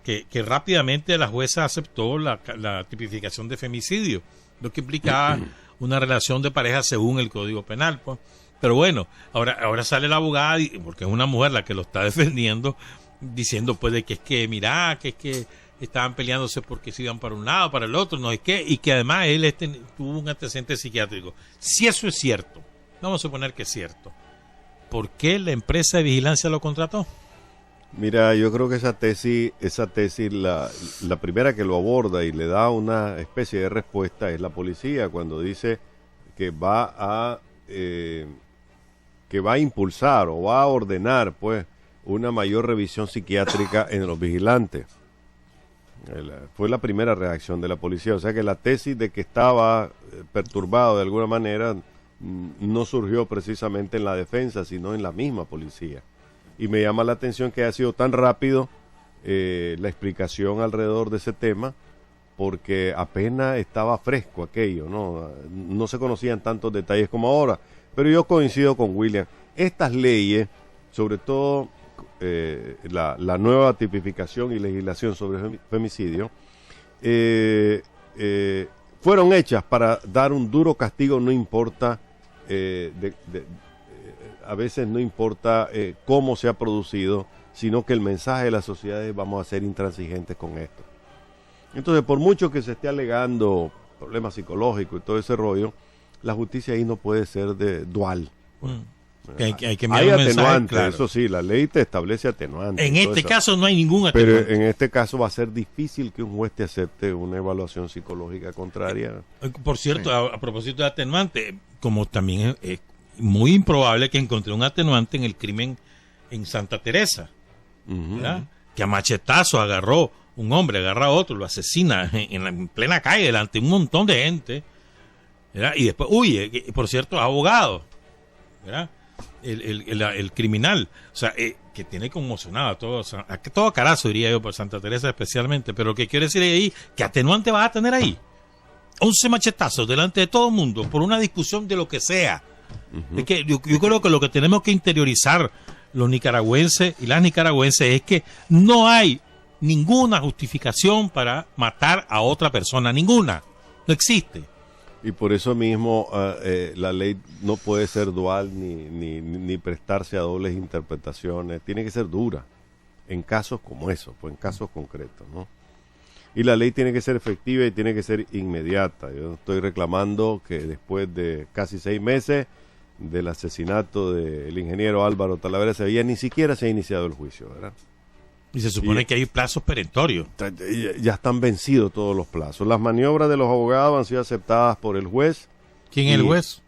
que rápidamente la jueza aceptó la tipificación de femicidio, lo que implicaba una relación de pareja según el Código Penal, pues. Pero bueno, ahora sale la abogada, porque es una mujer la que lo está defendiendo, diciendo pues de que es que, mira, que es que estaban peleándose porque se iban para un lado, para el otro, no es que, y que además él tuvo un antecedente psiquiátrico. Si eso es cierto, vamos a suponer que es cierto, ¿por qué la empresa de vigilancia lo contrató? Mira, yo creo que esa tesis, la primera que lo aborda y le da una especie de respuesta es la policía, cuando dice que va a impulsar o va a ordenar, pues, una mayor revisión psiquiátrica en los vigilantes. Fue la primera reacción de la policía, o sea que la tesis de que estaba perturbado de alguna manera no surgió precisamente en la defensa, sino en la misma policía. Y me llama la atención que haya sido tan rápido la explicación alrededor de ese tema, porque apenas estaba fresco aquello, no se conocían tantos detalles como ahora. Pero yo coincido con William, estas leyes, sobre todo la nueva tipificación y legislación sobre femicidio, fueron hechas para dar un duro castigo, no importa a veces no importa cómo se ha producido, sino que el mensaje de la sociedad es: vamos a ser intransigentes con esto. Entonces, por mucho que se esté alegando problemas psicológicos y todo ese rollo, la justicia ahí no puede ser dual. Hay que enviar Hay un mensaje atenuantes, claro. eso sí, la ley te establece atenuantes. En este caso no hay ningún Pero atenuante. en este caso va a ser difícil que un juez te acepte una evaluación psicológica contraria. Por cierto, a propósito de atenuante, como también es muy improbable que encontré un atenuante en el crimen en Santa Teresa, ¿verdad? Que a machetazo agarró un hombre, agarra a otro, lo asesina en plena calle delante de un montón de gente, ¿verdad? Y después huye. Por cierto, es abogado, ¿verdad? El criminal, o sea, que tiene conmocionado a todo carazo, diría yo, por Santa Teresa especialmente. Pero lo que quiero decir ahí, ¿qué atenuante vas a tener ahí? 11 machetazos delante de todo el mundo por una discusión de lo que sea. Es que yo creo que lo que tenemos que interiorizar los nicaragüenses y las nicaragüenses es que no hay ninguna justificación para matar a otra persona, ninguna, no existe. Y por eso mismo la ley no puede ser dual ni prestarse a dobles interpretaciones, tiene que ser dura en casos como esos, pues en casos concretos, ¿no? Y la ley tiene que ser efectiva y tiene que ser inmediata. Yo estoy reclamando que después de casi 6 meses del asesinato del ingeniero Álvaro Talavera Sevilla ni siquiera se ha iniciado el juicio, ¿verdad? Y se supone que hay plazos perentorios. Ya están vencidos todos los plazos. Las maniobras de los abogados han sido aceptadas por el juez. ¿Quién es el juez?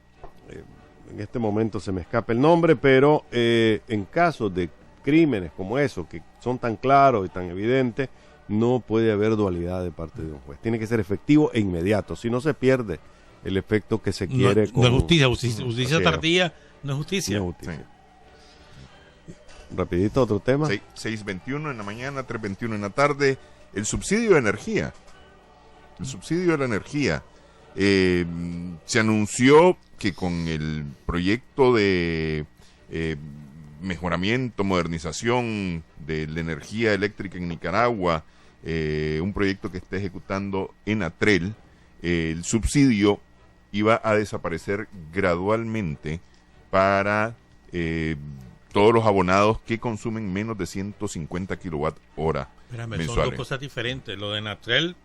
En este momento se me escapa el nombre, pero en casos de crímenes como esos, que son tan claros y tan evidentes, no puede haber dualidad de parte de un juez. Tiene que ser efectivo e inmediato, si no se pierde el efecto que se quiere. No es justicia tardía, no es justicia. No es justicia. Sí. Rapidito, otro tema. 6:21 en la mañana, 3:21 en la tarde. El subsidio de energía. El subsidio de la energía. Se anunció que con el proyecto de mejoramiento, modernización de la energía eléctrica en Nicaragua, un proyecto que está ejecutando Enatrel, el subsidio iba a desaparecer gradualmente para todos los abonados que consumen menos de 150 kilowatt hora mensuales. Son dos cosas diferentes. Lo de Enatrel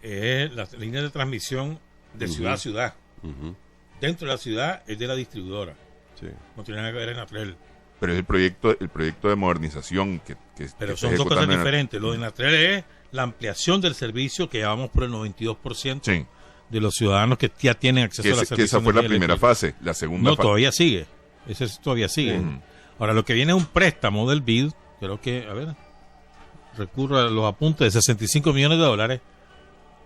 es las líneas de transmisión de ciudad a ciudad. Dentro de la ciudad es de la distribuidora. Sí. No tiene nada que ver Enatrel. Pero es el proyecto de modernización que Pero que son está dos cosas ejecutando diferentes. Lo de Enatrel es la ampliación del servicio que llevamos por el 92% Sí. de los ciudadanos que ya tienen acceso a la que esa fue la primera fase. La segunda No, fase. todavía sigue. Ese todavía sigue. Ahora, lo que viene es un préstamo del BID, creo que, a ver, recurro a los apuntes de $65 millones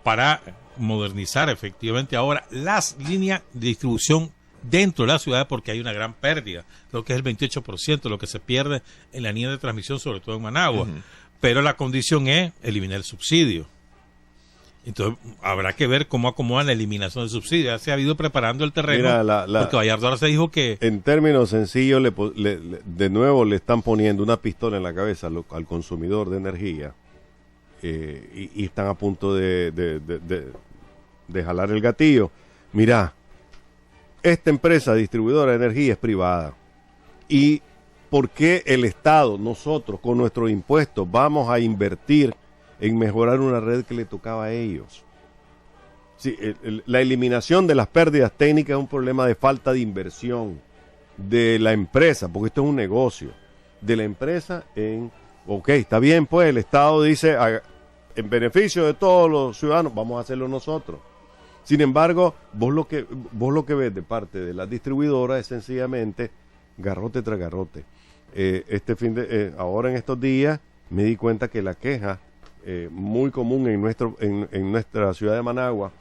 para modernizar efectivamente ahora las líneas de distribución dentro de la ciudad, porque hay una gran pérdida. Creo que es el 28% de lo que se pierde en la línea de transmisión, sobre todo en Managua. Pero la condición es eliminar el subsidio. Entonces, habrá que ver cómo acomodan la eliminación del subsidio. Ya se ha ido preparando el terreno, porque Gallardo ahora se dijo que... En términos sencillos, de nuevo le están poniendo una pistola en la cabeza al consumidor de energía y están a punto de jalar el gatillo. Mira, esta empresa distribuidora de energía es privada. ¿Y por qué el Estado, nosotros, con nuestros impuestos, vamos a invertir en mejorar una red que le tocaba a ellos? Sí, la eliminación de las pérdidas técnicas es un problema de falta de inversión de la empresa, porque esto es un negocio de la empresa ok, está bien, pues el Estado dice en beneficio de todos los ciudadanos, vamos a hacerlo nosotros. Sin embargo, vos lo que ves de parte de la distribuidora es sencillamente garrote tras garrote. Ahora en estos días me di cuenta que la queja muy común en nuestra ciudad de Managua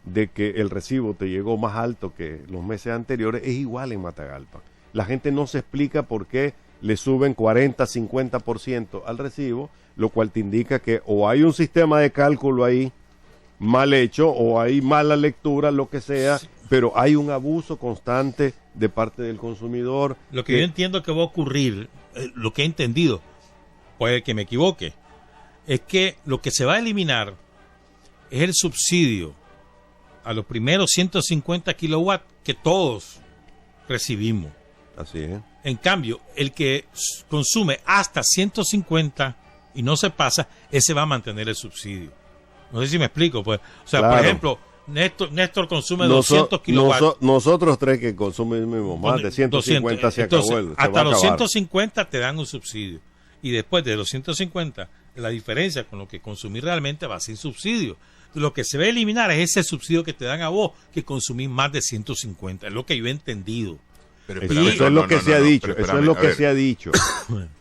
de que el recibo te llegó más alto que los meses anteriores es igual en Matagalpa. La gente no se explica por qué le suben 40-50% al recibo, lo cual te indica que o hay un sistema de cálculo ahí mal hecho o hay mala lectura, lo que sea, pero hay un abuso constante de parte del consumidor. Lo que yo entiendo que va a ocurrir, lo que he entendido, puede que me equivoque, es que lo que se va a eliminar es el subsidio a los primeros 150 kilowatts que todos recibimos. Así es. En cambio, el que consume hasta 150 y no se pasa, ese va a mantener el subsidio. No sé si me explico, pues. O sea, claro. Por ejemplo, Néstor consume 200 kilowatts. Nosotros tres que consumimos más de 150 200. se Entonces, acabó. hasta los 150 te dan un subsidio. Y después de los 150, la diferencia con lo que consumís realmente va sin subsidio. Lo que se va a eliminar es ese subsidio que te dan a vos, que consumís más de 150. Es lo que yo he entendido. Pero eso es lo que se ha dicho. Eso es lo que se ha dicho.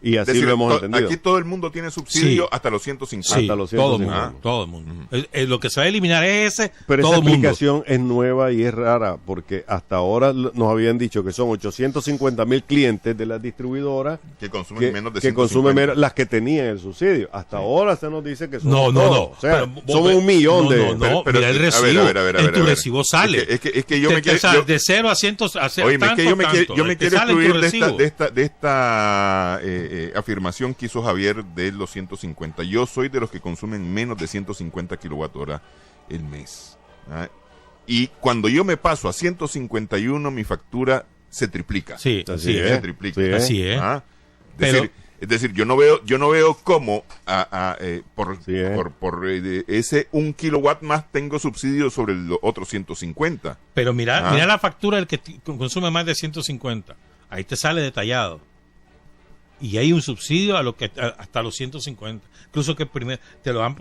Y así lo hemos entendido. Aquí todo el mundo tiene subsidio Sí. hasta los 150. Sí, hasta los todo el 150. mundo. Todo el mundo. Lo que se va a eliminar es ese. Pero todo esa el mundo. explicación es nueva y es rara, porque hasta ahora nos habían dicho que son 850,000 clientes de las distribuidoras que consumen menos de que 150. consumen menos, las que tenían el subsidio. Hasta ahora se nos dice que son No. O sea, Pero, somos 1 millón de... No, Pero, mira el a recibo. ver, En tu recibo sale. Es que yo me quiero... de 0 a 100 a 0. Oye, es que yo me quiero excluir de esta afirmación que hizo Javier de los 150. Yo soy de los que consumen menos de 150 kilowatt-hora el mes. ¿Ah? Y cuando yo me paso a 151, mi factura se triplica. Sí, Así así es. es. Se triplica. Sí, Así es. ¿Ah? Pero- Es decir, yo no veo cómo por Sí, ese 1 kilowatt más tengo subsidio sobre los otros 150. Pero mira, Ah. mira la factura del que consume más de 150. Ahí te sale detallado. Y hay un subsidio a lo que hasta los 150. Incluso que primero te lo dan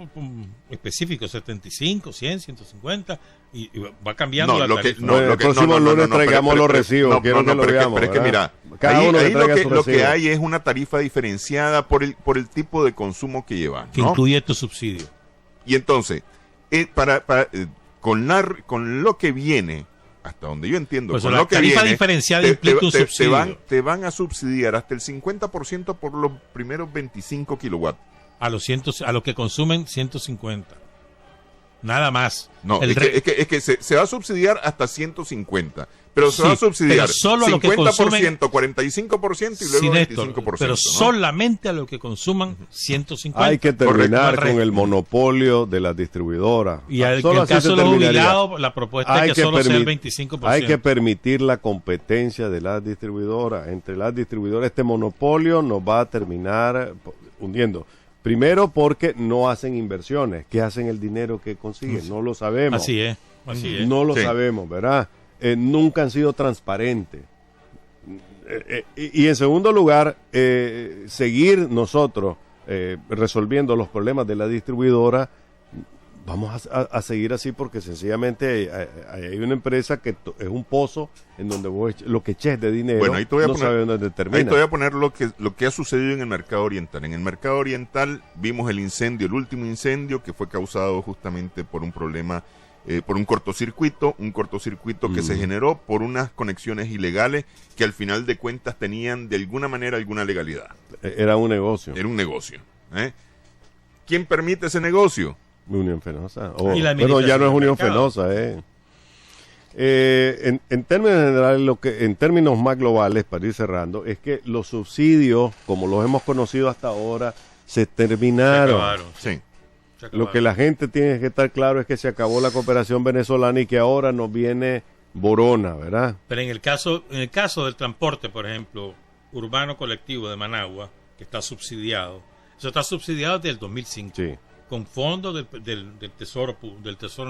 específico, 75, 100, 150 y va cambiando la tarifa. El próximo lunes traigamos los recibos, quiero que lo veamos. Pero es que mira, cada uno ahí que traiga su lo que recibo. hay es una tarifa diferenciada por el tipo de consumo que lleva, Que ¿no? incluye tu subsidio. Y entonces, con lo que viene, hasta donde yo entiendo, Pues con la lo que tarifa viene, diferenciada implica un subsidio. te van a subsidiar hasta el 50% por los primeros 25 kilowatts. A los que consumen 150. Nada más. No, es que se va a subsidiar hasta 150. Pero se va a subsidiar solo 50%, lo que consumen, 45% y luego 25%. Pero ¿no? solamente a lo que consuman 150. Hay que terminar Correcto. con el monopolio de las distribuidoras. Y en el Solo así caso se de los terminaría. jubilados, la propuesta es que solo sea el 25%. Hay que permitir la competencia de las distribuidoras. Entre las distribuidoras este monopolio nos va a terminar hundiendo. Primero porque no hacen inversiones. ¿Qué hacen el dinero que consiguen? No lo sabemos. Así es. No lo sabemos, ¿verdad? Nunca han sido transparentes. Y en segundo lugar, seguir nosotros resolviendo los problemas de la distribuidora, vamos a seguir así porque sencillamente hay una empresa que es un pozo en donde lo que eches de dinero bueno, ahí te voy a no poner, sabe dónde termina. Ahí te voy a poner lo que ha sucedido en el mercado oriental. En el mercado oriental vimos el incendio, el último incendio que fue causado justamente por un problema, por un cortocircuito que se generó por unas conexiones ilegales que al final de cuentas tenían de alguna manera alguna legalidad. Era un negocio. Era un negocio. ¿Quién permite ese negocio? Unión Fenosa. Pero ya no es Unión Fenosa. En términos generales, en términos más globales, para ir cerrando, es que los subsidios, como los hemos conocido hasta ahora, se terminaron. Sí. Lo que la gente tiene que estar claro es que se acabó la cooperación venezolana y que ahora nos viene Borona, ¿verdad? Pero en el caso del transporte, por ejemplo, urbano colectivo de Managua, que está subsidiado, eso está subsidiado desde el 2005. Sí. Con fondos del Tesoro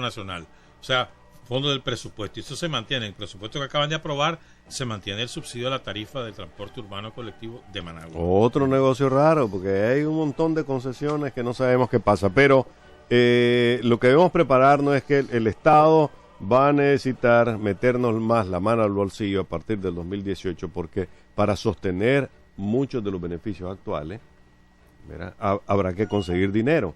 Nacional, o sea, fondos del presupuesto, y eso se mantiene. El presupuesto que acaban de aprobar se mantiene el subsidio a la tarifa del transporte urbano colectivo de Managua. Otro negocio raro, porque hay un montón de concesiones que no sabemos qué pasa, pero lo que debemos prepararnos es que el Estado va a necesitar meternos más la mano al bolsillo a partir del 2018, porque para sostener muchos de los beneficios actuales, ¿verdad?, habrá que conseguir dinero.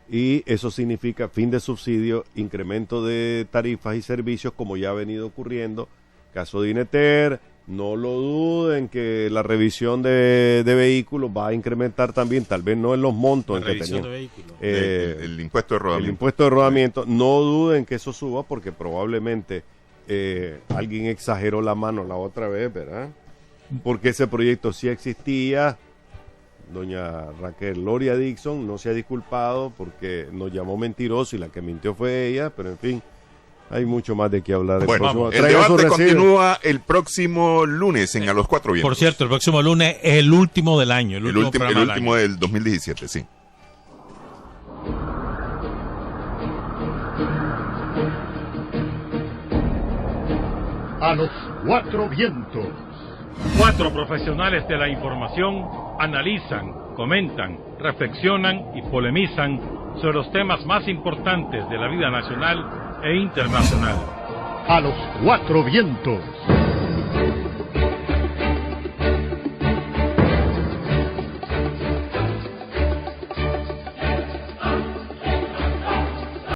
Y eso significa fin de subsidio, incremento de tarifas y servicios, como ya ha venido ocurriendo. Caso de Ineter, no lo duden que la revisión de vehículos va a incrementar también, tal vez no en los montos en que tenían. El impuesto de rodamiento. El impuesto de rodamiento, no duden que eso suba porque probablemente alguien exageró la mano la otra vez, ¿verdad? Porque ese proyecto sí existía. Doña Raquel Loria Dixon no se ha disculpado porque nos llamó mentiroso y la que mintió fue ella, pero en fin, hay mucho más de qué hablar. Bueno, el debate continúa el próximo lunes en A los Cuatro Vientos. Por cierto, el próximo lunes es el último del año. El último del 2017, sí. A los Cuatro Vientos. 4 profesionales de la información analizan, comentan, reflexionan y polemizan sobre los temas más importantes de la vida nacional e internacional. A los Cuatro Vientos.